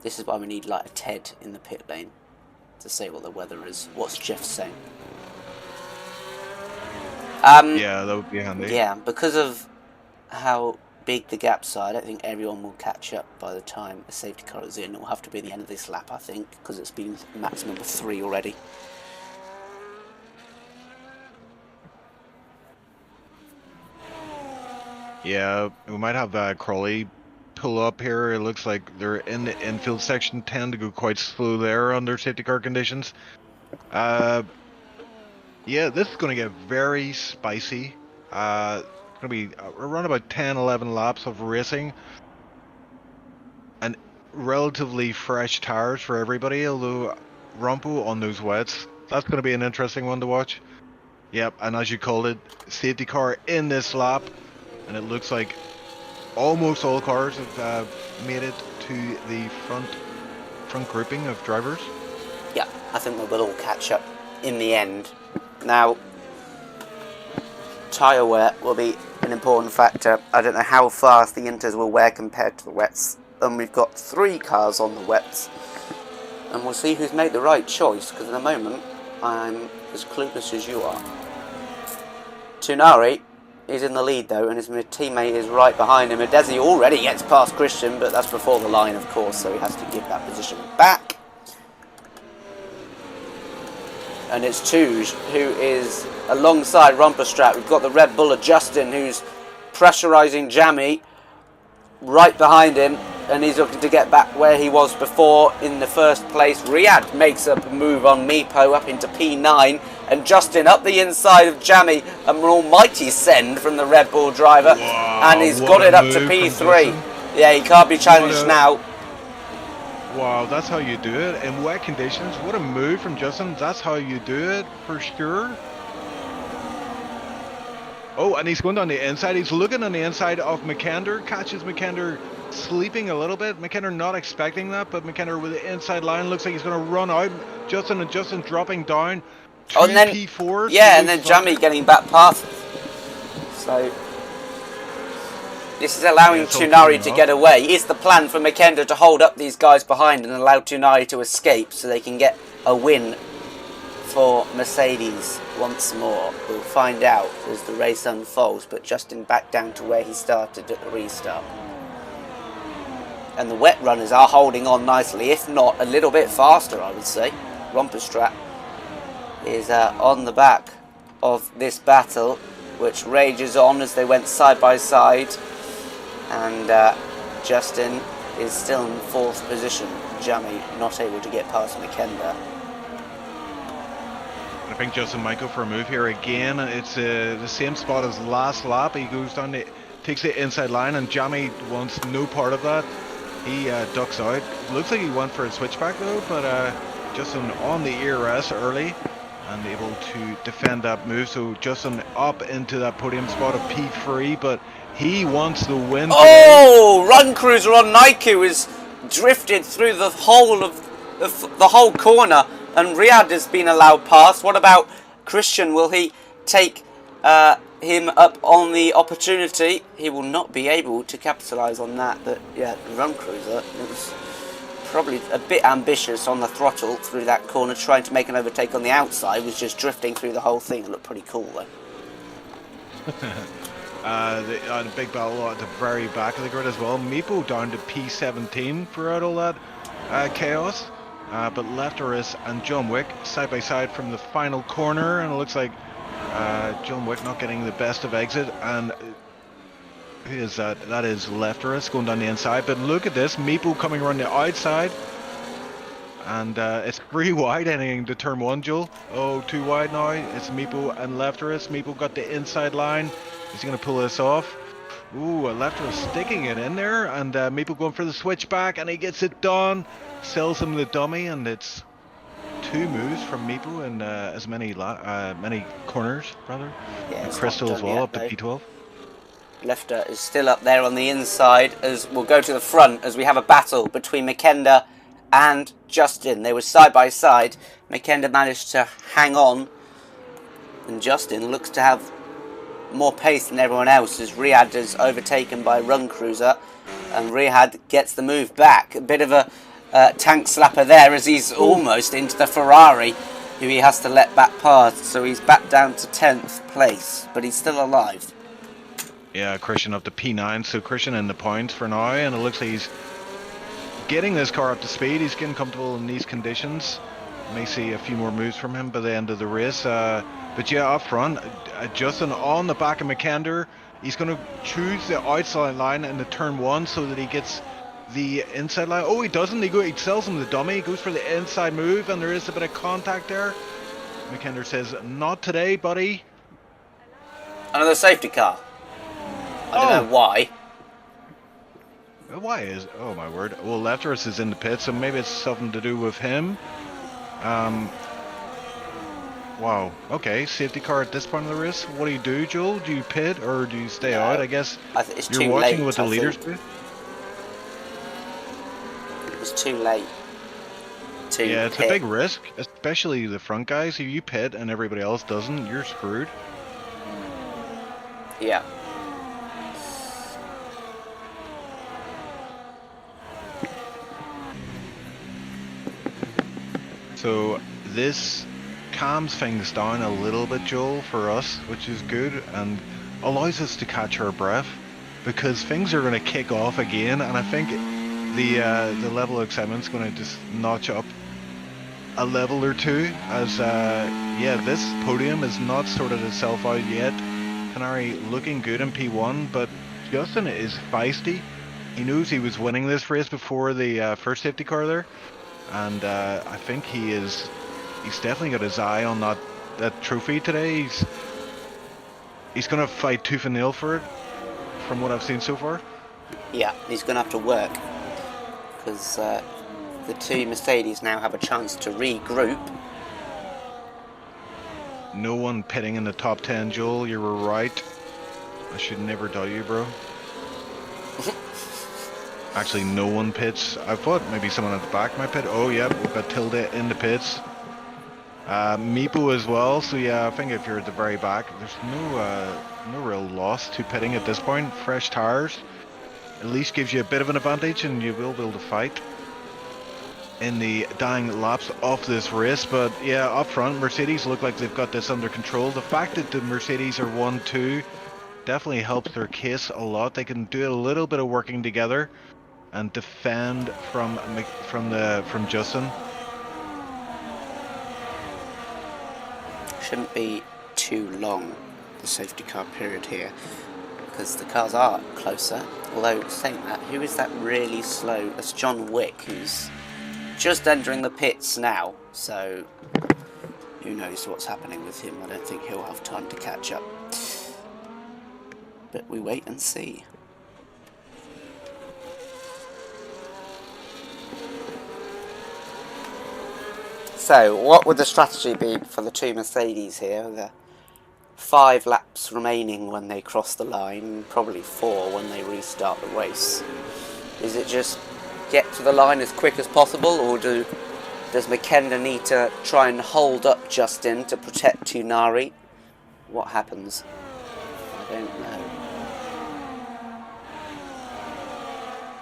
This is why we need like a Ted in the pit lane to say what the weather is. What's Jeff saying? Yeah, that would be handy. Yeah, because of how big the gaps are, I don't think everyone will catch up by the time a safety car is in. It will have to be the end of this lap, I think, because it's been maximum of 3 already. Yeah, we might have Crawley pull up here. It looks like they're in the infield section, tend to go quite slow there under safety car conditions. Yeah, this is going to get very spicy. It's going to be around about 10-11 laps of racing. And relatively fresh tires for everybody, although Rumpo on those wets, that's going to be an interesting one to watch. Yep, and as you called it, safety car in this lap. And it looks like almost all cars have made it to the front grouping of drivers. Yeah, I think they will all catch up in the end. Now, tyre wear will be an important factor. I don't know how fast the Inters will wear compared to the wets. And we've got 3 cars on the wets. And we'll see who's made the right choice, because at the moment, I'm as clueless as you are. Tunari is in the lead though, and his teammate is right behind him. Desi already gets past Christian, but that's before the line, of course, so he has to give that position back. And it's Tuge who is alongside Rumperstrat. We've got the Red Buller Justin, who's pressurising Jammy right behind him, and he's looking to get back where he was before in the first place. Riyadh makes a move on Meepo up into P9, and Justin up the inside of Jammy, an almighty send from the Red Bull driver. Wow, and he's got it up to P3. Yeah, he can't be challenged now. Wow, that's how you do it in wet conditions. What a move from Justin. That's how you do it for sure. Oh, and he's going down the inside. He's looking on the inside of McKender. Catches McKender sleeping a little bit. McKender not expecting that, but McKender with the inside line looks like he's going to run out. Justin dropping down. Oh, and then P4s. Yeah, and then Jammy getting back past. So this is allowing Tunari to get away. It's the plan for McKender to hold up these guys behind and allow Tunari to escape so they can get a win for Mercedes once more. We'll find out as the race unfolds, but Justin back down to where he started at the restart. And the wet runners are holding on nicely, if not a little bit faster, I would say. Rumperstrat is on the back of this battle, which rages on as they went side by side. And Justin is still in 4th position. Jammy not able to get past McKender. I think Justin might go for a move here again. It's the same spot as last lap. He goes down, takes the inside line, and Jammy wants no part of that. He ducks out. Looks like he went for a switchback though, but Justin on the ERS early and able to defend that move. So Justin up into that podium spot of P3, but he wants the win. Oh, Run Cruiser on Naiku is drifted through the whole of the whole corner, and Riyadh has been allowed past. What about Christian? Will he take him up on the opportunity? He will not be able to capitalise on that. But yeah, Run Cruiser, it was probably a bit ambitious on the throttle through that corner, trying to make an overtake on the outside. Was just drifting through the whole thing. It looked pretty cool though. The big battle at the very back of the grid as well. Meepo down to P17 throughout all that chaos. But Lefteris and John Wick side by side from the final corner, and it looks like John Wick not getting the best of exit, and Who is that? That is Lefteris going down the inside. But look at this, Meepo coming around the outside. And it's 3 wide ending to turn 1, Joel. Oh, 2 wide now. It's Meepo and Lefteris. Meepo got the inside line. Is he going to pull this off? Ooh, Lefteris sticking it in there. And Meepo going for the switchback. And he gets it done. Sells him the dummy. And it's 2 moves from Meepo and as many corners, rather. Yeah, And Crystal as well, yet, up to P12. Lefter is still up there on the inside, as we'll go to the front as we have a battle between Makenda and Justin. They were side by side. Makenda managed to hang on, and Justin looks to have more pace than everyone else as Riyadh is overtaken by Run Cruiser, and Riyadh gets the move back. A bit of a tank slapper there as he's almost into the Ferrari, who he has to let back past, so he's back down to 10th place, but he's still alive. Yeah, Christian up to P9, so Christian in the points for now, and it looks like he's getting this car up to speed. He's getting comfortable in these conditions. May see a few more moves from him by the end of the race. But yeah, up front, Justin on the back of Makender. He's going to choose the outside line in the turn 1 so that he gets the inside line. Oh, he doesn't. He sells him the dummy. He goes for the inside move, and there is a bit of contact there. Makender says, "Not today, buddy." Another safety car. I don't know why. Why is... Oh, my word. Well, Lefteris is in the pit, so maybe it's something to do with him. Wow. Okay, safety car at this point of the race. What do, Joel? Do you pit or do you stay out? I guess it's you're too watching late, what the leaders do. It was too late to Yeah, it's pit. a big risk, especially the front guys. If you pit and everybody else doesn't, you're screwed. Yeah. So this calms things down a little bit, Joel, for us, which is good, and allows us to catch our breath, because things are going to kick off again, and I think the level of excitement is going to just notch up a level or two, as yeah, this podium is not sorted itself out yet. Canary looking good in P1, but Justin is feisty. He knows he was winning this race before the first safety car there. And I think he's definitely got his eye on that trophy today. He's going to fight tooth and nail for it, from what I've seen so far. Yeah, he's going to have to work, because the two Mercedes now have a chance to regroup. No one pitting in the top 10, Joel. You were right. I should never doubt you, bro. Actually, no one pits. I thought maybe someone at the back might pit. Oh, yeah, we've got Tilda in the pits. Meepo as well. So yeah, I think if you're at the very back, there's no real loss to pitting at this point. Fresh tires at least gives you a bit of an advantage, and you will be able to fight in the dying laps of this race. But yeah, up front, Mercedes look like they've got this under control. The fact that the Mercedes are 1-2 definitely helps their case a lot. They can do a little bit of working together and defend from Justin. Shouldn't be too long, the safety car period here, because the cars are closer. Although, saying that, who is that really slow? That's John Wick, who's just entering the pits now, so who knows what's happening with him. I don't think he'll have time to catch up. But we wait and see. So, what would the strategy be for the two Mercedes here? The 5 laps remaining when they cross the line, probably 4 when they restart the race. Is it just get to the line as quick as possible, or does Makenda need to try and hold up Justin to protect Tunari? What happens? I don't know.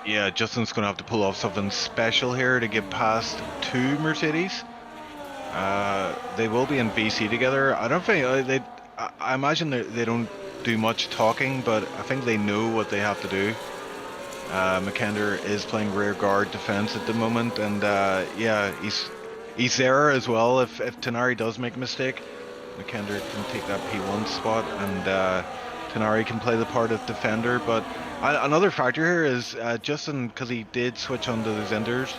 Yeah, Justin's going to have to pull off something special here to get past 2 Mercedes. They will be in BC together. I don't think I imagine they don't do much talking, but I think they know what they have to do. Makender is playing rear guard defense at the moment, and yeah, he's there as well. If Tenari does make a mistake, Makender can take that P1 spot, and Tenari can play the part of defender, but another factor here is Justin, because he did switch onto those inters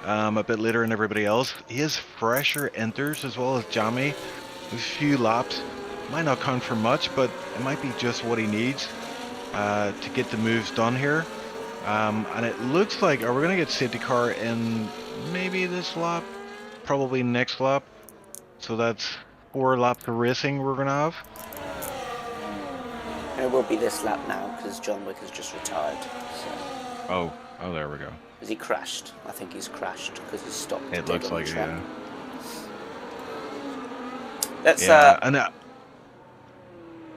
a bit later than everybody else. He has fresher inters as well as Jamie. A few laps might not count for much, but it might be just what he needs to get the moves done here. And it looks like, are we going to get safety car in maybe this lap? Probably next lap. So that's 4 laps of racing we're going to have. It will be this lap now because John Wick has just retired. So. Oh, there we go. Has he crashed? I think he's crashed because he's stopped. It looks like it, yeah. Let's. And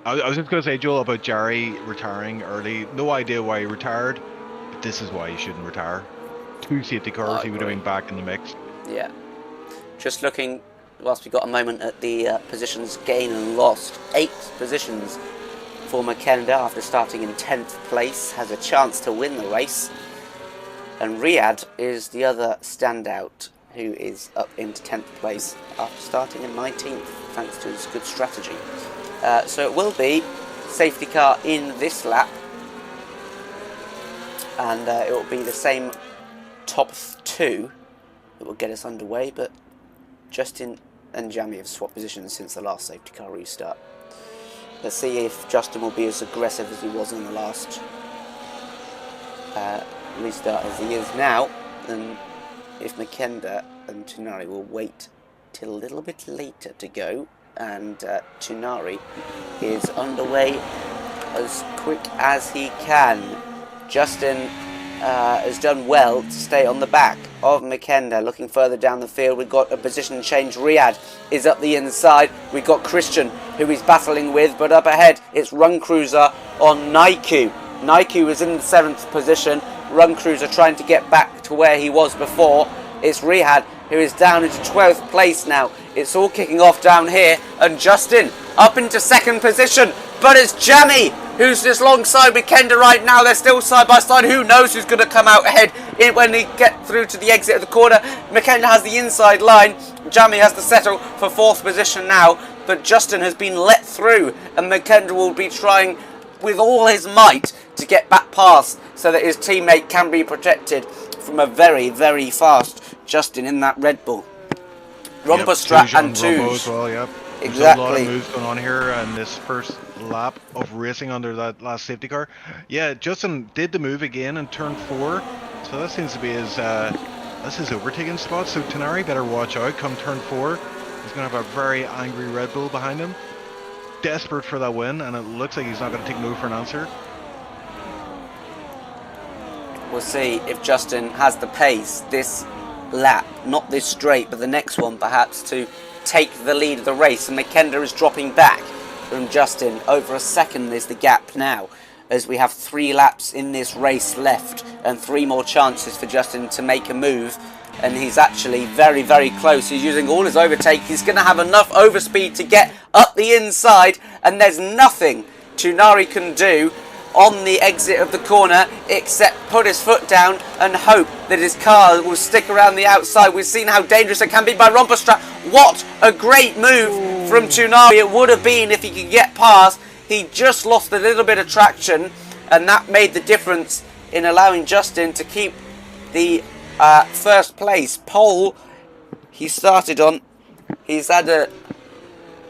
I was just going to say, Joel, about Jerry retiring early. No idea why he retired, but this is why he shouldn't retire. 2 safety cars, he would have been back in the mix. Yeah. Just looking, whilst we got a moment at the positions gained and lost. 8 positions for Makenda after starting in 10th place. Has a chance to win the race. And Riyadh is the other standout who is up into 10th place after starting in 19th, thanks to his good strategy. So it will be safety car in this lap. And it will be the same top 2 that will get us underway, but Justin and Jamie have swapped positions since the last safety car restart. Let's see if Justin will be as aggressive as he was in the last restart as he is now, and if Makenda and Tunari will wait till a little bit later to go, and Tunari is underway as quick as he can. Justin has done well to stay on the back of Makenda. Looking further down the field, we've got a position change. Riyadh is up the inside. We've got Christian, who he's battling with, but up ahead it's Run Cruiser on Naiku. Naiku is in the 7th position. Run Cruiser trying to get back to where he was before. It's Riyadh who is down into 12th place now. It's all kicking off down here, and Justin up into 2nd position, but it's Jamie who's just alongside Makenda right now. They're still side by side. Who knows who's going to come out ahead when they get through to the exit of the corner. Makenda has the inside line. Jamie has to settle for 4th position now, but Justin has been let through, and Makenda will be trying with all his might to get back past so that his teammate can be protected from a very, very fast Justin in that Red Bull. Romperstrat and Touge. As well, yep. Exactly. There's a lot of moves going on here in this first lap of racing under that last safety car. Yeah, Justin did the move again in turn 4, so that seems to be his that's his overtaking spot. So Tenari better watch out come turn 4. He's going to have a very angry Red Bull behind him, desperate for that win, and it looks like he's not going to take no for an answer. We'll see if Justin has the pace this lap, not this straight, but the next one perhaps, to take the lead of the race. And Makenda is dropping back from Justin. Over a second is the gap now, as we have 3 laps in this race left and 3 more chances for Justin to make a move. And he's actually very, very close. He's using all his overtake. He's going to have enough overspeed to get up the inside, and there's nothing Tunari can do on the exit of the corner except put his foot down and hope that his car will stick around the outside. We've seen how dangerous it can be by Romperstrat. What a great move from Tunari it would have been if he could get past. He just lost a little bit of traction, and that made the difference in allowing Justin to keep the first place pole he started on. He's had a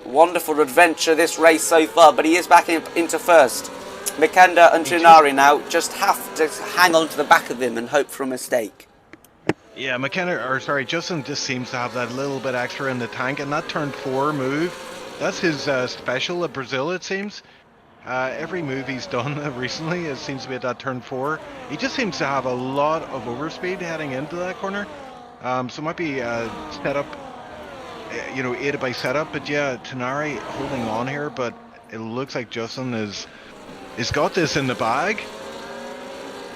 wonderful adventure this race so far, but he is back into first. Makenda and Tunari now just have to hang on to the back of him and hope for a mistake. Yeah, Justin just seems to have that little bit extra in the tank, and that turn 4 move, that's his special at Brazil, it seems. Every move he's done recently, it seems to be at that turn 4. He just seems to have a lot of overspeed heading into that corner. So it might be setup, aided by setup. But yeah, Tenari holding on here, but it looks like Justin is got this in the bag.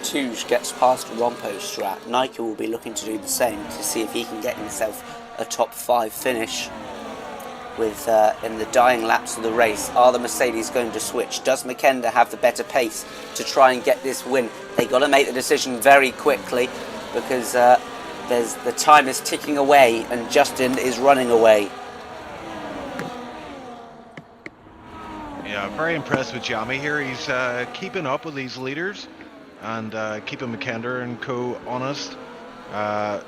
Touge gets past Romperstrat. Nike will be looking to do the same to see if he can get himself a top 5 finish. With in the dying laps of the race, are the Mercedes going to switch? Does Makenda have the better pace to try and get this win? They got to make the decision very quickly because the time is ticking away and Justin is running away. Yeah, very impressed with Jamie here. He's keeping up with these leaders and keeping McKender and co honest.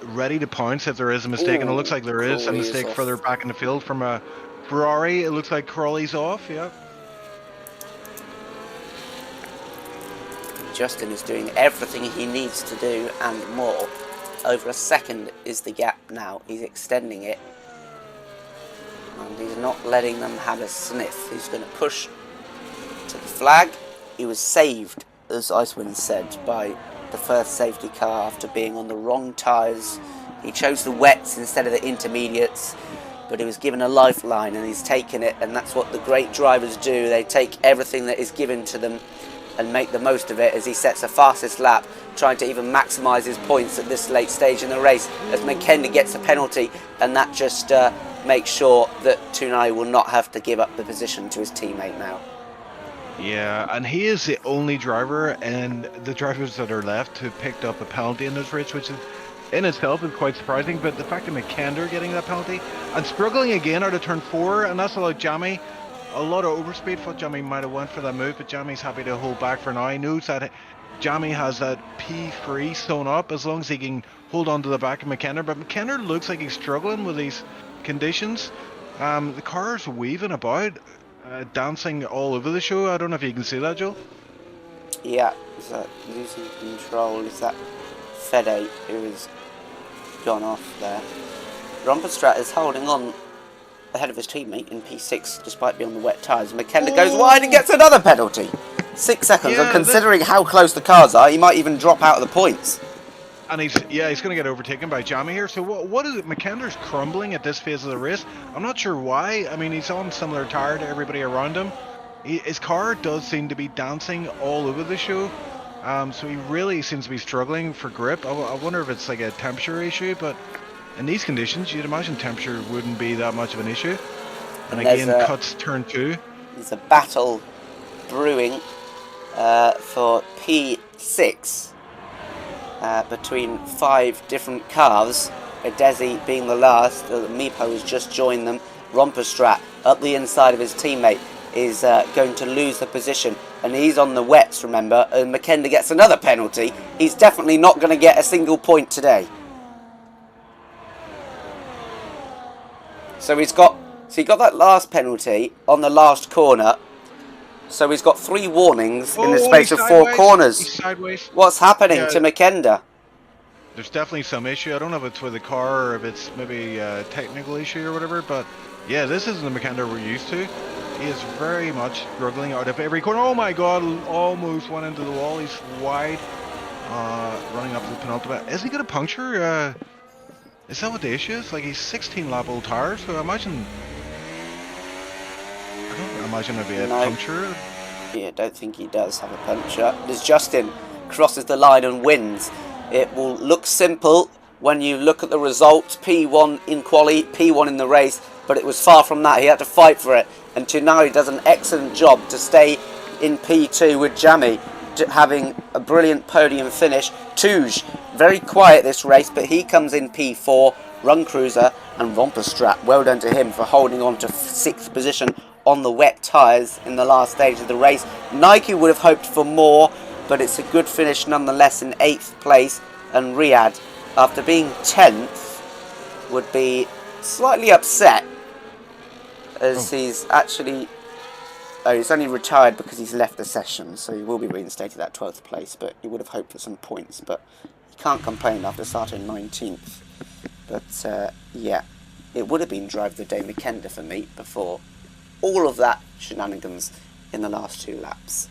Ready to pounce if there is a mistake, and it looks Ooh, like there is a Crawley is mistake off. further back in the field from a Ferrari. It looks like Crawley's off, yeah. Justin is doing everything he needs to do and more. Over a second is the gap now. He's extending it. And he's not letting them have a sniff. He's going to push to the flag. He was saved, as Icewind said, by the first safety car after being on the wrong tyres. He chose the wets instead of the intermediates, but he was given a lifeline and he's taken it, and that's what the great drivers do. They take everything that is given to them and make the most of it as he sets a fastest lap, trying to even maximise his points at this late stage in the race as McKender gets a penalty, and that just makes sure that Tunai will not have to give up the position to his teammate now. Yeah, and he is the only driver and the drivers that are left who picked up a penalty in this race, which is in itself is quite surprising. But the fact that McKender getting that penalty and struggling again out of turn 4, and that's allowed Jamie a lot of overspeed. Thought Jamie might have went for that move, but Jamie's happy to hold back for now. He knows that Jamie has that P3 sewn up as long as he can hold on to the back of McKender. But McKender looks like he's struggling with these conditions. The car's weaving about. Dancing all over the show. I don't know if you can see that, Joel. Yeah, is that losing control? Is that Fede who has gone off there? Romperstrat is holding on ahead of his teammate in P6 despite being on the wet tyres. McKender goes wide and gets another penalty. 6 seconds, and considering how close the cars are, he might even drop out of the points. And he's going to get overtaken by Jamie here. So what is it? McKender's crumbling at this phase of the race. I'm not sure why. I mean, he's on similar tire to everybody around him. His car does seem to be dancing all over the show. So he really seems to be struggling for grip. I wonder if it's like a temperature issue, but in these conditions, you'd imagine temperature wouldn't be that much of an issue. And again, cuts turn 2. There's a battle brewing for P6. Between 5 different cars, Edesi being the last. Meepo has just joined them. Romperstrat up the inside of his teammate is going to lose the position, and he's on the wets, remember, and McKender gets another penalty. He's definitely not going to get a single point today. So he got that last penalty on the last corner. So he's got 3 warnings in the space of 4 corners. He's sideways. What's happening to McKender? There's definitely some issue. I don't know if it's with the car or if it's maybe a technical issue or whatever, but yeah, this isn't the McKender we're used to. He is very much struggling out of every corner. Oh my god, almost went into the wall. He's wide, running up to the penultimate. Is he going to puncture? Is that what the issue is? Like, he's 16 lap old tires, so I don't imagine it'd be a puncture. Yeah, I don't think he does have a puncture. As Justin crosses the line and wins, it will look simple when you look at the results. P1 in quali, P1 in the race, but it was far from that. He had to fight for it, and Tunai does an excellent job to stay in P2 with Jamie, having a brilliant podium finish. Touge, very quiet this race, but he comes in P4, Run Cruiser, and Romperstrat. Well done to him for holding on to 6th position on the wet tyres in the last stage of the race. Nike would have hoped for more, but it's a good finish nonetheless in 8th place, and Riyadh, after being 10th, would be slightly upset as he's actually... Oh, he's only retired because he's left the session, so he will be reinstated at 12th place, but he would have hoped for some points, but he can't complain after starting 19th. But, yeah, it would have been Drive of the Day McKender for me before all of that shenanigans in the last 2 laps.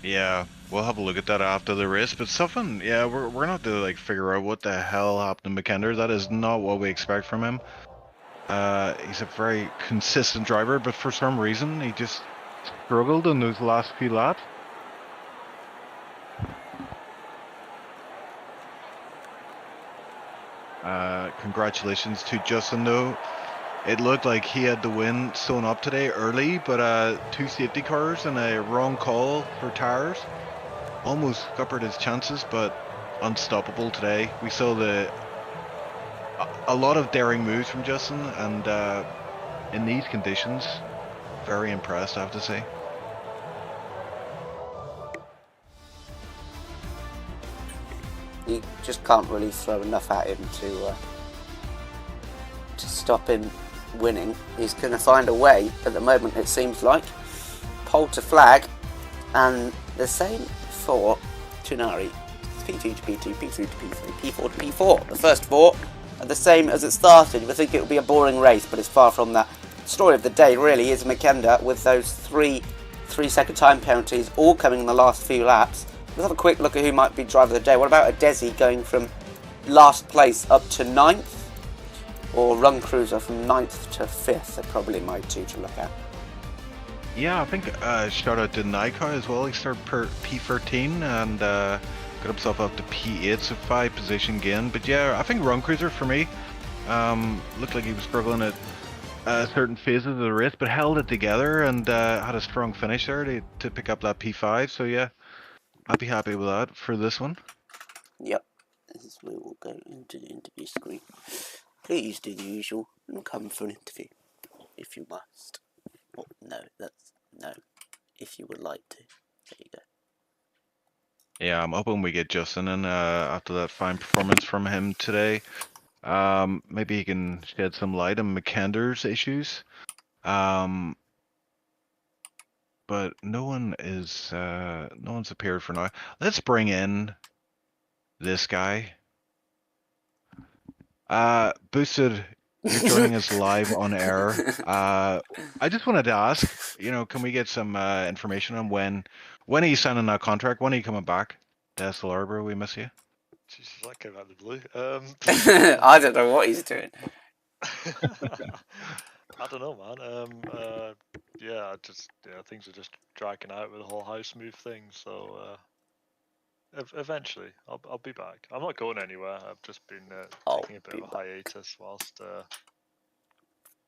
Yeah, we'll have a look at that after the race, but something, yeah, we're gonna have to like figure out what the hell happened to McKender. That is not what we expect from him. He's a very consistent driver, but for some reason he just struggled in those last few laps. Congratulations to Justin though. It looked like he had the win sewn up today early, but 2 safety cars and a wrong call for tires almost scuppered his chances, but unstoppable today. We saw a lot of daring moves from Justin, and in these conditions, very impressed, I have to say. You just can't really throw enough at him to stop him winning. He's going to find a way at the moment, it seems like. Pole to flag, and the same for Tunari. P2 to P2, P3 to P3, P4 to P4. The first four are the same as it started. You would think it would be a boring race, but it's far from that. The story of the day really is Makenda with those three 3-second time penalties all coming in the last few laps. Let's have a quick look at who might be driver of the day. What about a Desi going from last place up to 9th? Or Run Cruiser from 9th to 5th are probably my two to look at. Yeah, I think shout out to Nika as well. He started per P13 and got himself up to P8, so 5 position gain. But yeah, I think Run Cruiser for me looked like he was struggling at certain phases of the race, but held it together and had a strong finish there to pick up that P5. So yeah, I'd be happy with that for this one. Yep, as we will go into the interview screen. Please do the usual and come for an interview, if you must. Oh, no, that's no. If you would like to, there you go. Yeah, I'm hoping we get Justin in after that fine performance from him today. Maybe he can shed some light on McKender's issues. But no one's appeared for now. Let's bring in this guy. Boosted, you're joining us live on air. I just wanted to ask, can we get some information on when he's signing that contract? When are you coming back to SLR, bro? We miss you. Jesus, that came out of the blue. I don't know what he's doing. I don't know, man. Yeah, things are just dragging out with the whole house move thing. So eventually, I'll be back. I'm not going anywhere. I've just been taking a bit of a hiatus whilst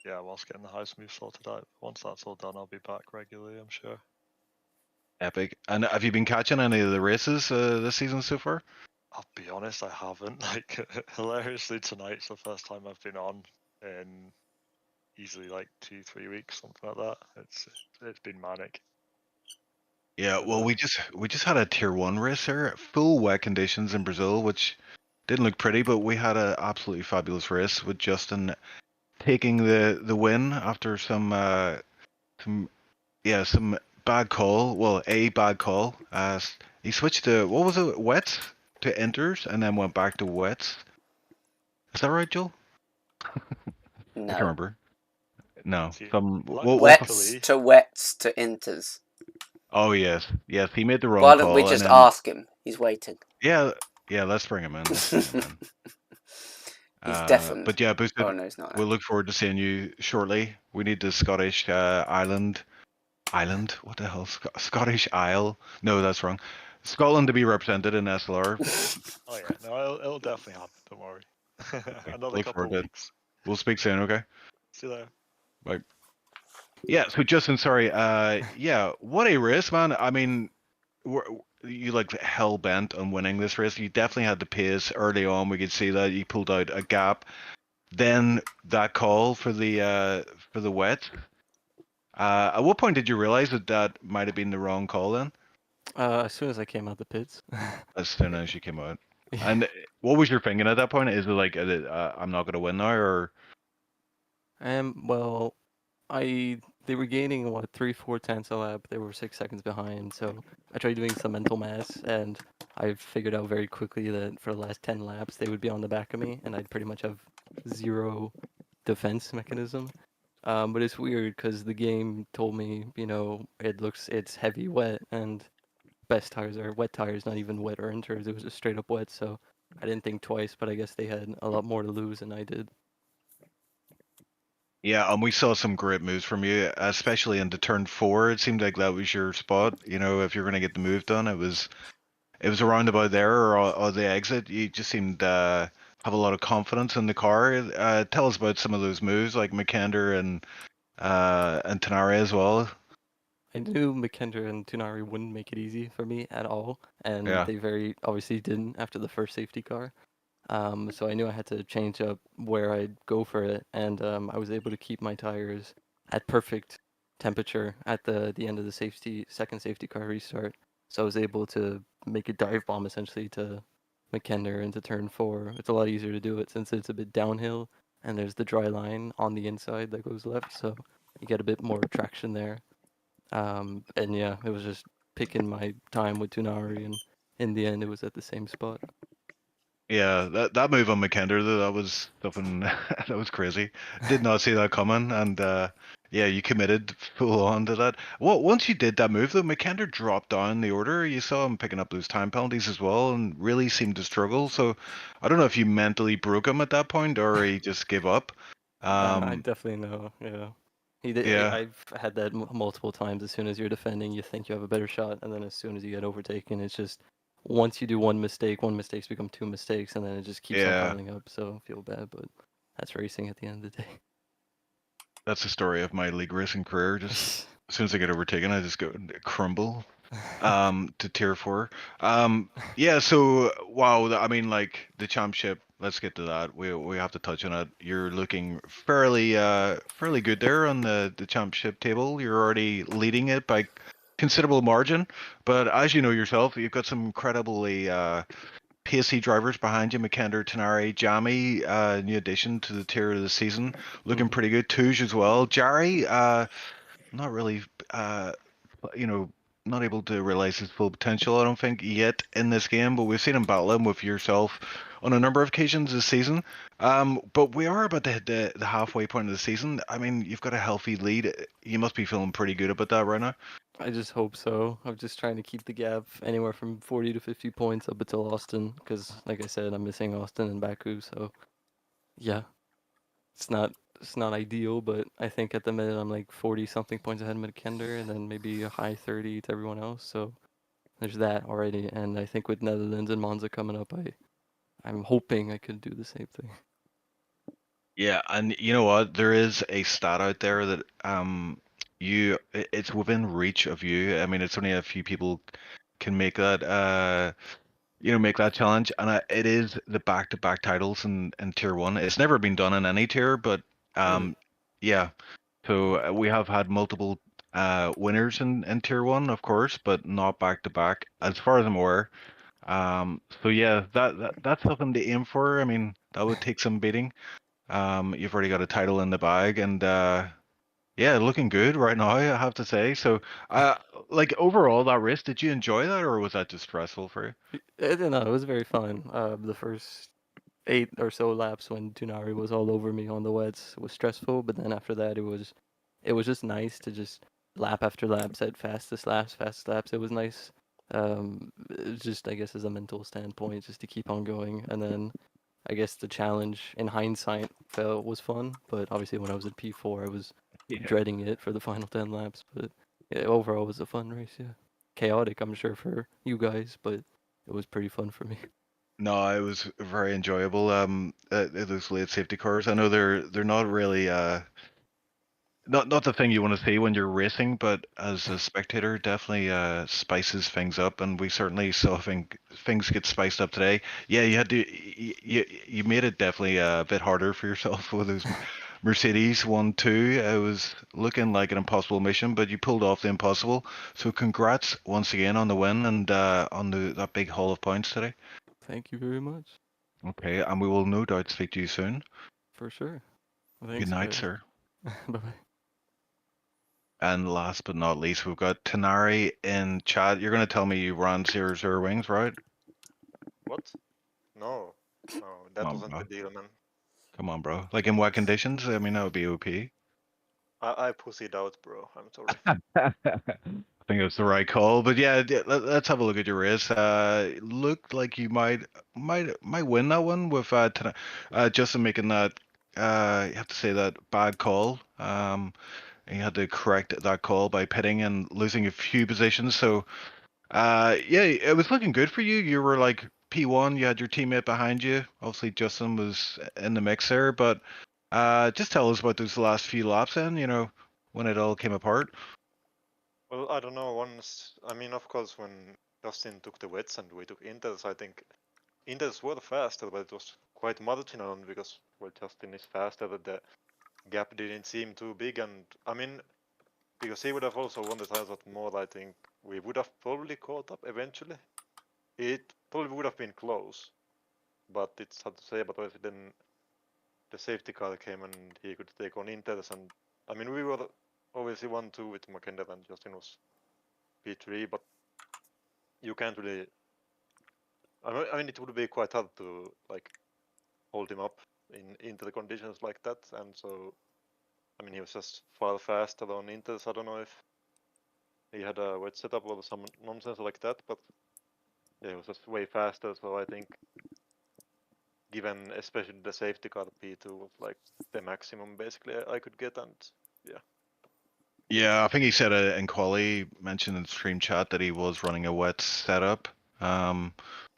getting the house move sorted out. Once that's all done, I'll be back regularly, I'm sure. Epic. And have you been catching any of the races this season so far? I'll be honest, I haven't. Like, hilariously, tonight's the first time I've been on in easily like 2-3 weeks, something like that. It's been manic. Yeah, well, we just had a tier 1 race there, full wet conditions in Brazil, which didn't look pretty, but we had an absolutely fabulous race with Justin taking the win after some bad call. Well, a bad call. He switched to, what was it, wets to inters, and then went back to wets. Is that right, Joel? No. I can't remember. No, wets to inters. Oh yes, he made the wrong call. Why call. don't we just ask him? He's waiting. Yeah, let's bring him in. He's deafened. But yeah, Boosted, oh, no, he's not. We'll look forward to seeing you shortly. We need the Scottish Island. What the hell? Scottish Isle? No, that's wrong. Scotland to be represented in SLR. Oh yeah, no, it'll definitely happen. Don't worry. Another couple of weeks. We'll speak soon, okay? See you later. Bye. Yeah, so Justin, sorry. Yeah, what a race, man. I mean, you like hell bent on winning this race. You definitely had the pace early on. We could see that you pulled out a gap. Then that call for the wet. At what point did you realize that might have been the wrong call then? As soon as I came out the pits. As soon as you came out. And what was your thinking at that point? Is it like, I'm not going to win now, or? Well, they were gaining 3-4 tenths a lap. They were 6 seconds behind, so I tried doing some mental math, and I figured out very quickly that for the last 10 laps they would be on the back of me, and I'd pretty much have zero defense mechanism. But it's weird because the game told me, it's heavy wet, and best tires are wet tires, not even wet or inters. It was just straight up wet, so I didn't think twice, but I guess they had a lot more to lose than I did. Yeah, and we saw some great moves from you, especially into turn 4. It seemed like that was your spot. If you're going to get the move done, it was around about there or the exit. You just seemed to have a lot of confidence in the car. Tell us about some of those moves, like McKender and Tenare as well. I knew McKender and Tunari wouldn't make it easy for me at all, and they very obviously didn't after the first safety car. So I knew I had to change up where I'd go for it, and I was able to keep my tires at perfect temperature at the end of the second safety car restart. So I was able to make a dive bomb essentially to McKenna into turn 4. It's a lot easier to do it since it's a bit downhill and there's the dry line on the inside that goes left, so you get a bit more traction there. And yeah, it was just picking my time with Tunari, and in the end, it was at the same spot. Yeah, that move on McKender, though, that was something that was crazy. Did not see that coming, and yeah, you committed full on to that. Well, once you did that move, though, McKender dropped down the order. You saw him picking up those time penalties as well, and really seemed to struggle. So, I don't know if you mentally broke him at that point or he just gave up. I definitely know. Yeah, he did. Yeah, I've had that multiple times. As soon as you're defending, you think you have a better shot, and then as soon as you get overtaken, it's just once you do one mistakes become two mistakes, and then it just keeps on yeah. piling up. So I feel bad, but that's racing at the end of the day. That's the story of my league racing career. Just as soon as I get overtaken, I just go crumble to tier 4. Yeah, so wow, I mean, like the championship, let's get to that. We have to touch on it. You're looking fairly good there on the championship table. You're already leading it by considerable margin, but as you know yourself, you've got some incredibly pacey drivers behind you: McKender, Tenari, Jamie, new addition to the tier of the season, looking pretty good. Touge as well. Jari, not really, uh, you know, not able to realize his full potential, I don't think, yet in this game, but we've seen him battling with yourself on a number of occasions this season. But we are about to hit the halfway point of the season. I mean, you've got a healthy lead. You must be feeling pretty good about that right now. I just hope so. I'm just trying to keep the gap anywhere from 40 to 50 points up until Austin, because, like I said, I'm missing Austin and Baku. So, yeah, it's not ideal, but I think at the minute I'm like 40 something points ahead of McKender, and then maybe a high 30 to everyone else. So there's that already, and I think with Netherlands and Monza coming up, I'm hoping I could do the same thing. Yeah, and you know what? There is a stat out there that it's within reach of you. I mean, it's only a few people can make that make that challenge, and it is the back-to-back titles in tier 1. It's never been done in any tier, but Really? yeah. So we have had multiple winners in tier 1, of course, but not back-to-back as far as I'm aware. So yeah, that's something to aim for. I mean, that would take some beating. You've already got a title in the bag, and yeah, looking good right now, I have to say. So, like overall, that race, did you enjoy that, or was that just stressful for you? No, it was very fun. The first 8 or so laps when Tunari was all over me on the wets was stressful, but then after that it was just nice to just lap after lap set fastest laps. It was nice. It was just, I guess, as a mental standpoint, just to keep on going. And then I guess the challenge in hindsight was fun, but obviously when I was at P4, I was Yeah. dreading it for the final 10 laps. But yeah, overall, it was a fun race. Yeah, chaotic, I'm sure, for you guys, but it was pretty fun for me. No, it was very enjoyable. Those late safety cars. I know they're not really not the thing you want to see when you're racing, but as a spectator, definitely spices things up, and we certainly saw things get spiced up today. Yeah, you had to you made it definitely a bit harder for yourself with those Mercedes 1-2. It was looking like an impossible mission, but you pulled off the impossible. So congrats once again on the win and on that big haul of points today. Thank you very much. Okay, and we will no doubt speak to you soon. For sure. Good Thanks, night, guys. sir. Bye. And last but not least, we've got Tenari in chat. You're going to tell me you ran 0-0 wings, right? What? No, no, that Come on, wasn't bro. the deal, man. Come on, bro. Like in wet conditions? I mean, that would be OP. I pussied out, bro. I'm sorry. I think it was the right call. But yeah, let's have a look at your race. Looked like you might win that one with Justin making that. You have to say that bad call. And you had to correct that call by pitting and losing a few positions. So yeah, it was looking good for you. You were like P1, you had your teammate behind you. Obviously, Justin was in the mix there, but just tell us about those last few laps then, when it all came apart. Well, I don't know. I mean, of course, when Justin took the wets and we took Inters, I think Inters were faster, but it was quite marginal because, well, Justin is faster, but the gap didn't seem too big. And I mean, because he would have also won the title more. I think we would have probably caught up eventually. It probably would have been close, but it's hard to say. But if then the safety car came and he could take on Inters, and I mean we were obviously 1-2 with Mackinder and Justin was P3, but you can't really. I mean, it would be quite hard to like hold him up into the conditions like that, and so I mean he was just far faster on Inters. I don't know if he had a wet setup or some nonsense like that, but yeah, he was just way faster. So I think, given especially the safety car, P2 was like the maximum basically I could get, and yeah. Yeah, I think he said in quali, mentioned in the stream chat that he was running a wet setup,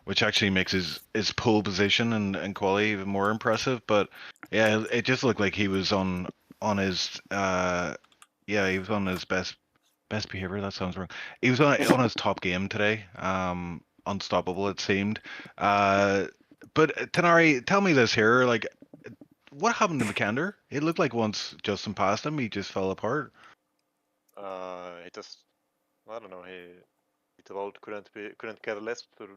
which actually makes his pole position in quali even more impressive. But yeah, it just looked like he was on his he was on his best behavior. That sounds wrong. He was on his top game today. Unstoppable it seemed. But Tanari, tell me this here, like, what happened to McKender? It looked like once Justin passed him, he just fell apart. He just, I don't know, he rolled, couldn't care less to,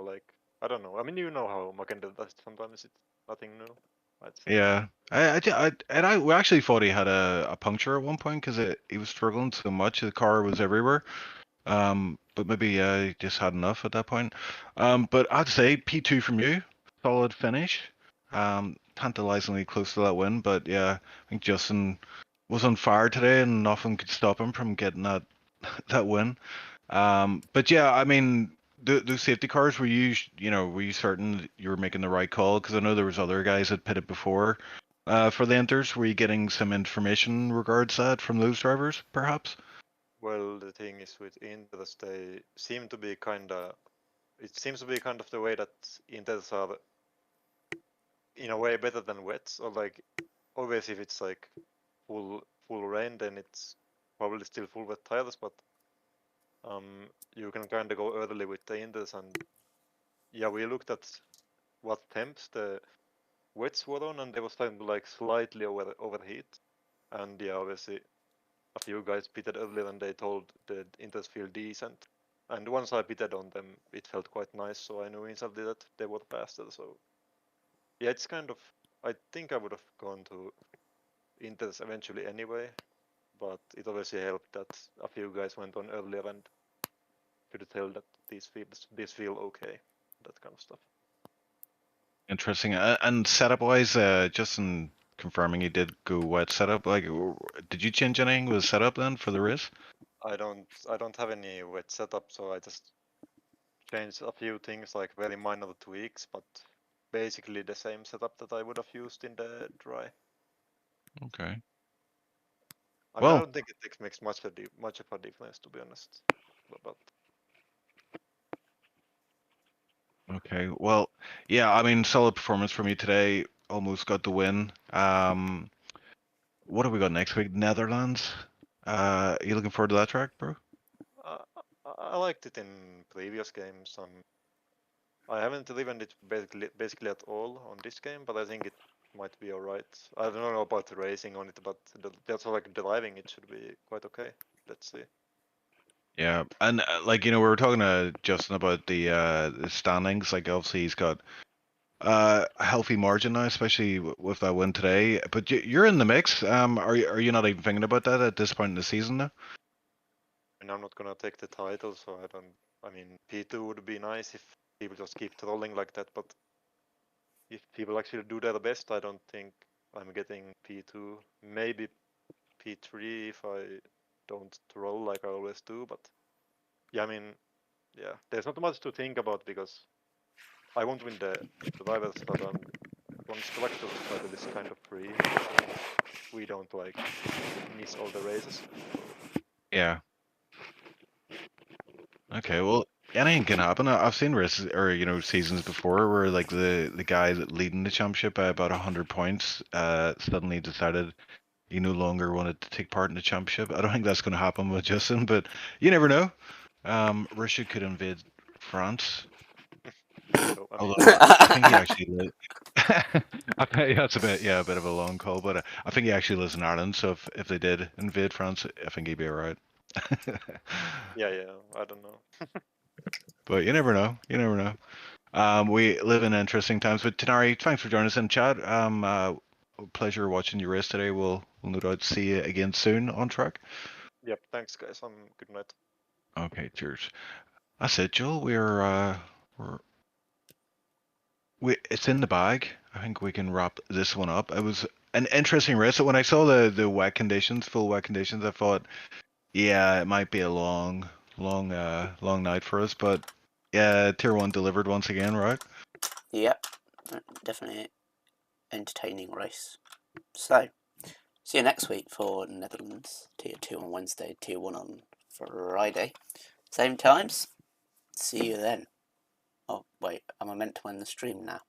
like, I don't know. I mean, you know how Mackinder does it sometimes. It's nothing new, I'd say. Yeah, we actually thought he had a puncture at one point because he was struggling so much. The car was everywhere. But maybe he just had enough at that point. But I'd say P2 from you, solid finish. Tantalizingly close to that win, but yeah, I think Justin was on fire today, and nothing could stop him from getting that win. But yeah, I mean, those safety cars, were you certain that you were making the right call? Because I know there was other guys that pitted before for the Inters. Were you getting some information regards that from those drivers, perhaps? Well, the thing is with Inters, they seem to be it seems to be kind of the way that Inters are in a way better than wets, or like, obviously if it's like full rain, then it's probably still full wet tires, but you can kind of go early with the Inters, and yeah, we looked at what temps the wets were on, and they were starting to like slightly overheat, and yeah, obviously a few guys pitted earlier and they told the Inters feel decent, and once I pitted on them it felt quite nice, so I knew instantly that they were faster. So yeah, it's kind of, I think I would have gone to Inters eventually anyway, but it obviously helped that a few guys went on earlier and could tell that these feel okay, that kind of stuff. Interesting. And setup wise, just in confirming you did go wet setup, like, did you change anything with setup then for the race? I don't have any wet setup, so I just changed a few things, like very minor tweaks, but basically the same setup that I would have used in the dry. Okay. I Well, mean, I don't think it makes much of a difference, to be honest. But okay. Well, yeah, I mean, solid performance from you today. Almost got the win. What have we got next week? Netherlands. Are you looking forward to that track, bro? I liked it in previous games. I haven't driven it basically at all on this game, but I think it might be alright. I don't know about the racing on it, but that's like driving it should be quite okay. Let's see. Yeah, and like, we were talking to Justin about the standings. Like, obviously he's got a healthy margin now, especially with that win today. But you're in the mix. Are you not even thinking about that at this point in the season now? And I'm not gonna take the title, so I don't. I mean, P2 would be nice if people just keep trolling like that, but if people actually do their best, I don't think I'm getting P2. Maybe P3 if I don't troll like I always do, but yeah, I mean, yeah, there's not much to think about because I won't win the drivers that on constructors title is kind of free. We don't like miss all the races. Yeah. Okay, well, anything can happen. I've seen races or seasons before where like the guy that leading the championship by about 100 points suddenly decided he no longer wanted to take part in the championship. I don't think that's going to happen with Justin, but you never know. Russia could invade France. No, I mean, Although I think he actually I think that's a bit of a long call, but I think he actually lives in Ireland. So if they did invade France, I think he'd be alright. yeah, I don't know. But you never know. You never know. We live in interesting times. But Tanari, thanks for joining us in chat. Pleasure watching your race today. We'll no doubt see you again soon on track. Yep, thanks guys. Good night. Okay, cheers. That's it, Joel. It's in the bag. I think we can wrap this one up. It was an interesting race. When I saw the wet conditions, full wet conditions, I thought, yeah, it might be a long night for us. But yeah, Tier 1 delivered once again, right? Yep, definitely entertaining race. So, see you next week for Netherlands Tier 2 on Wednesday, Tier 1 on Friday. Same times. See you then. Oh, wait, am I meant to end the stream now?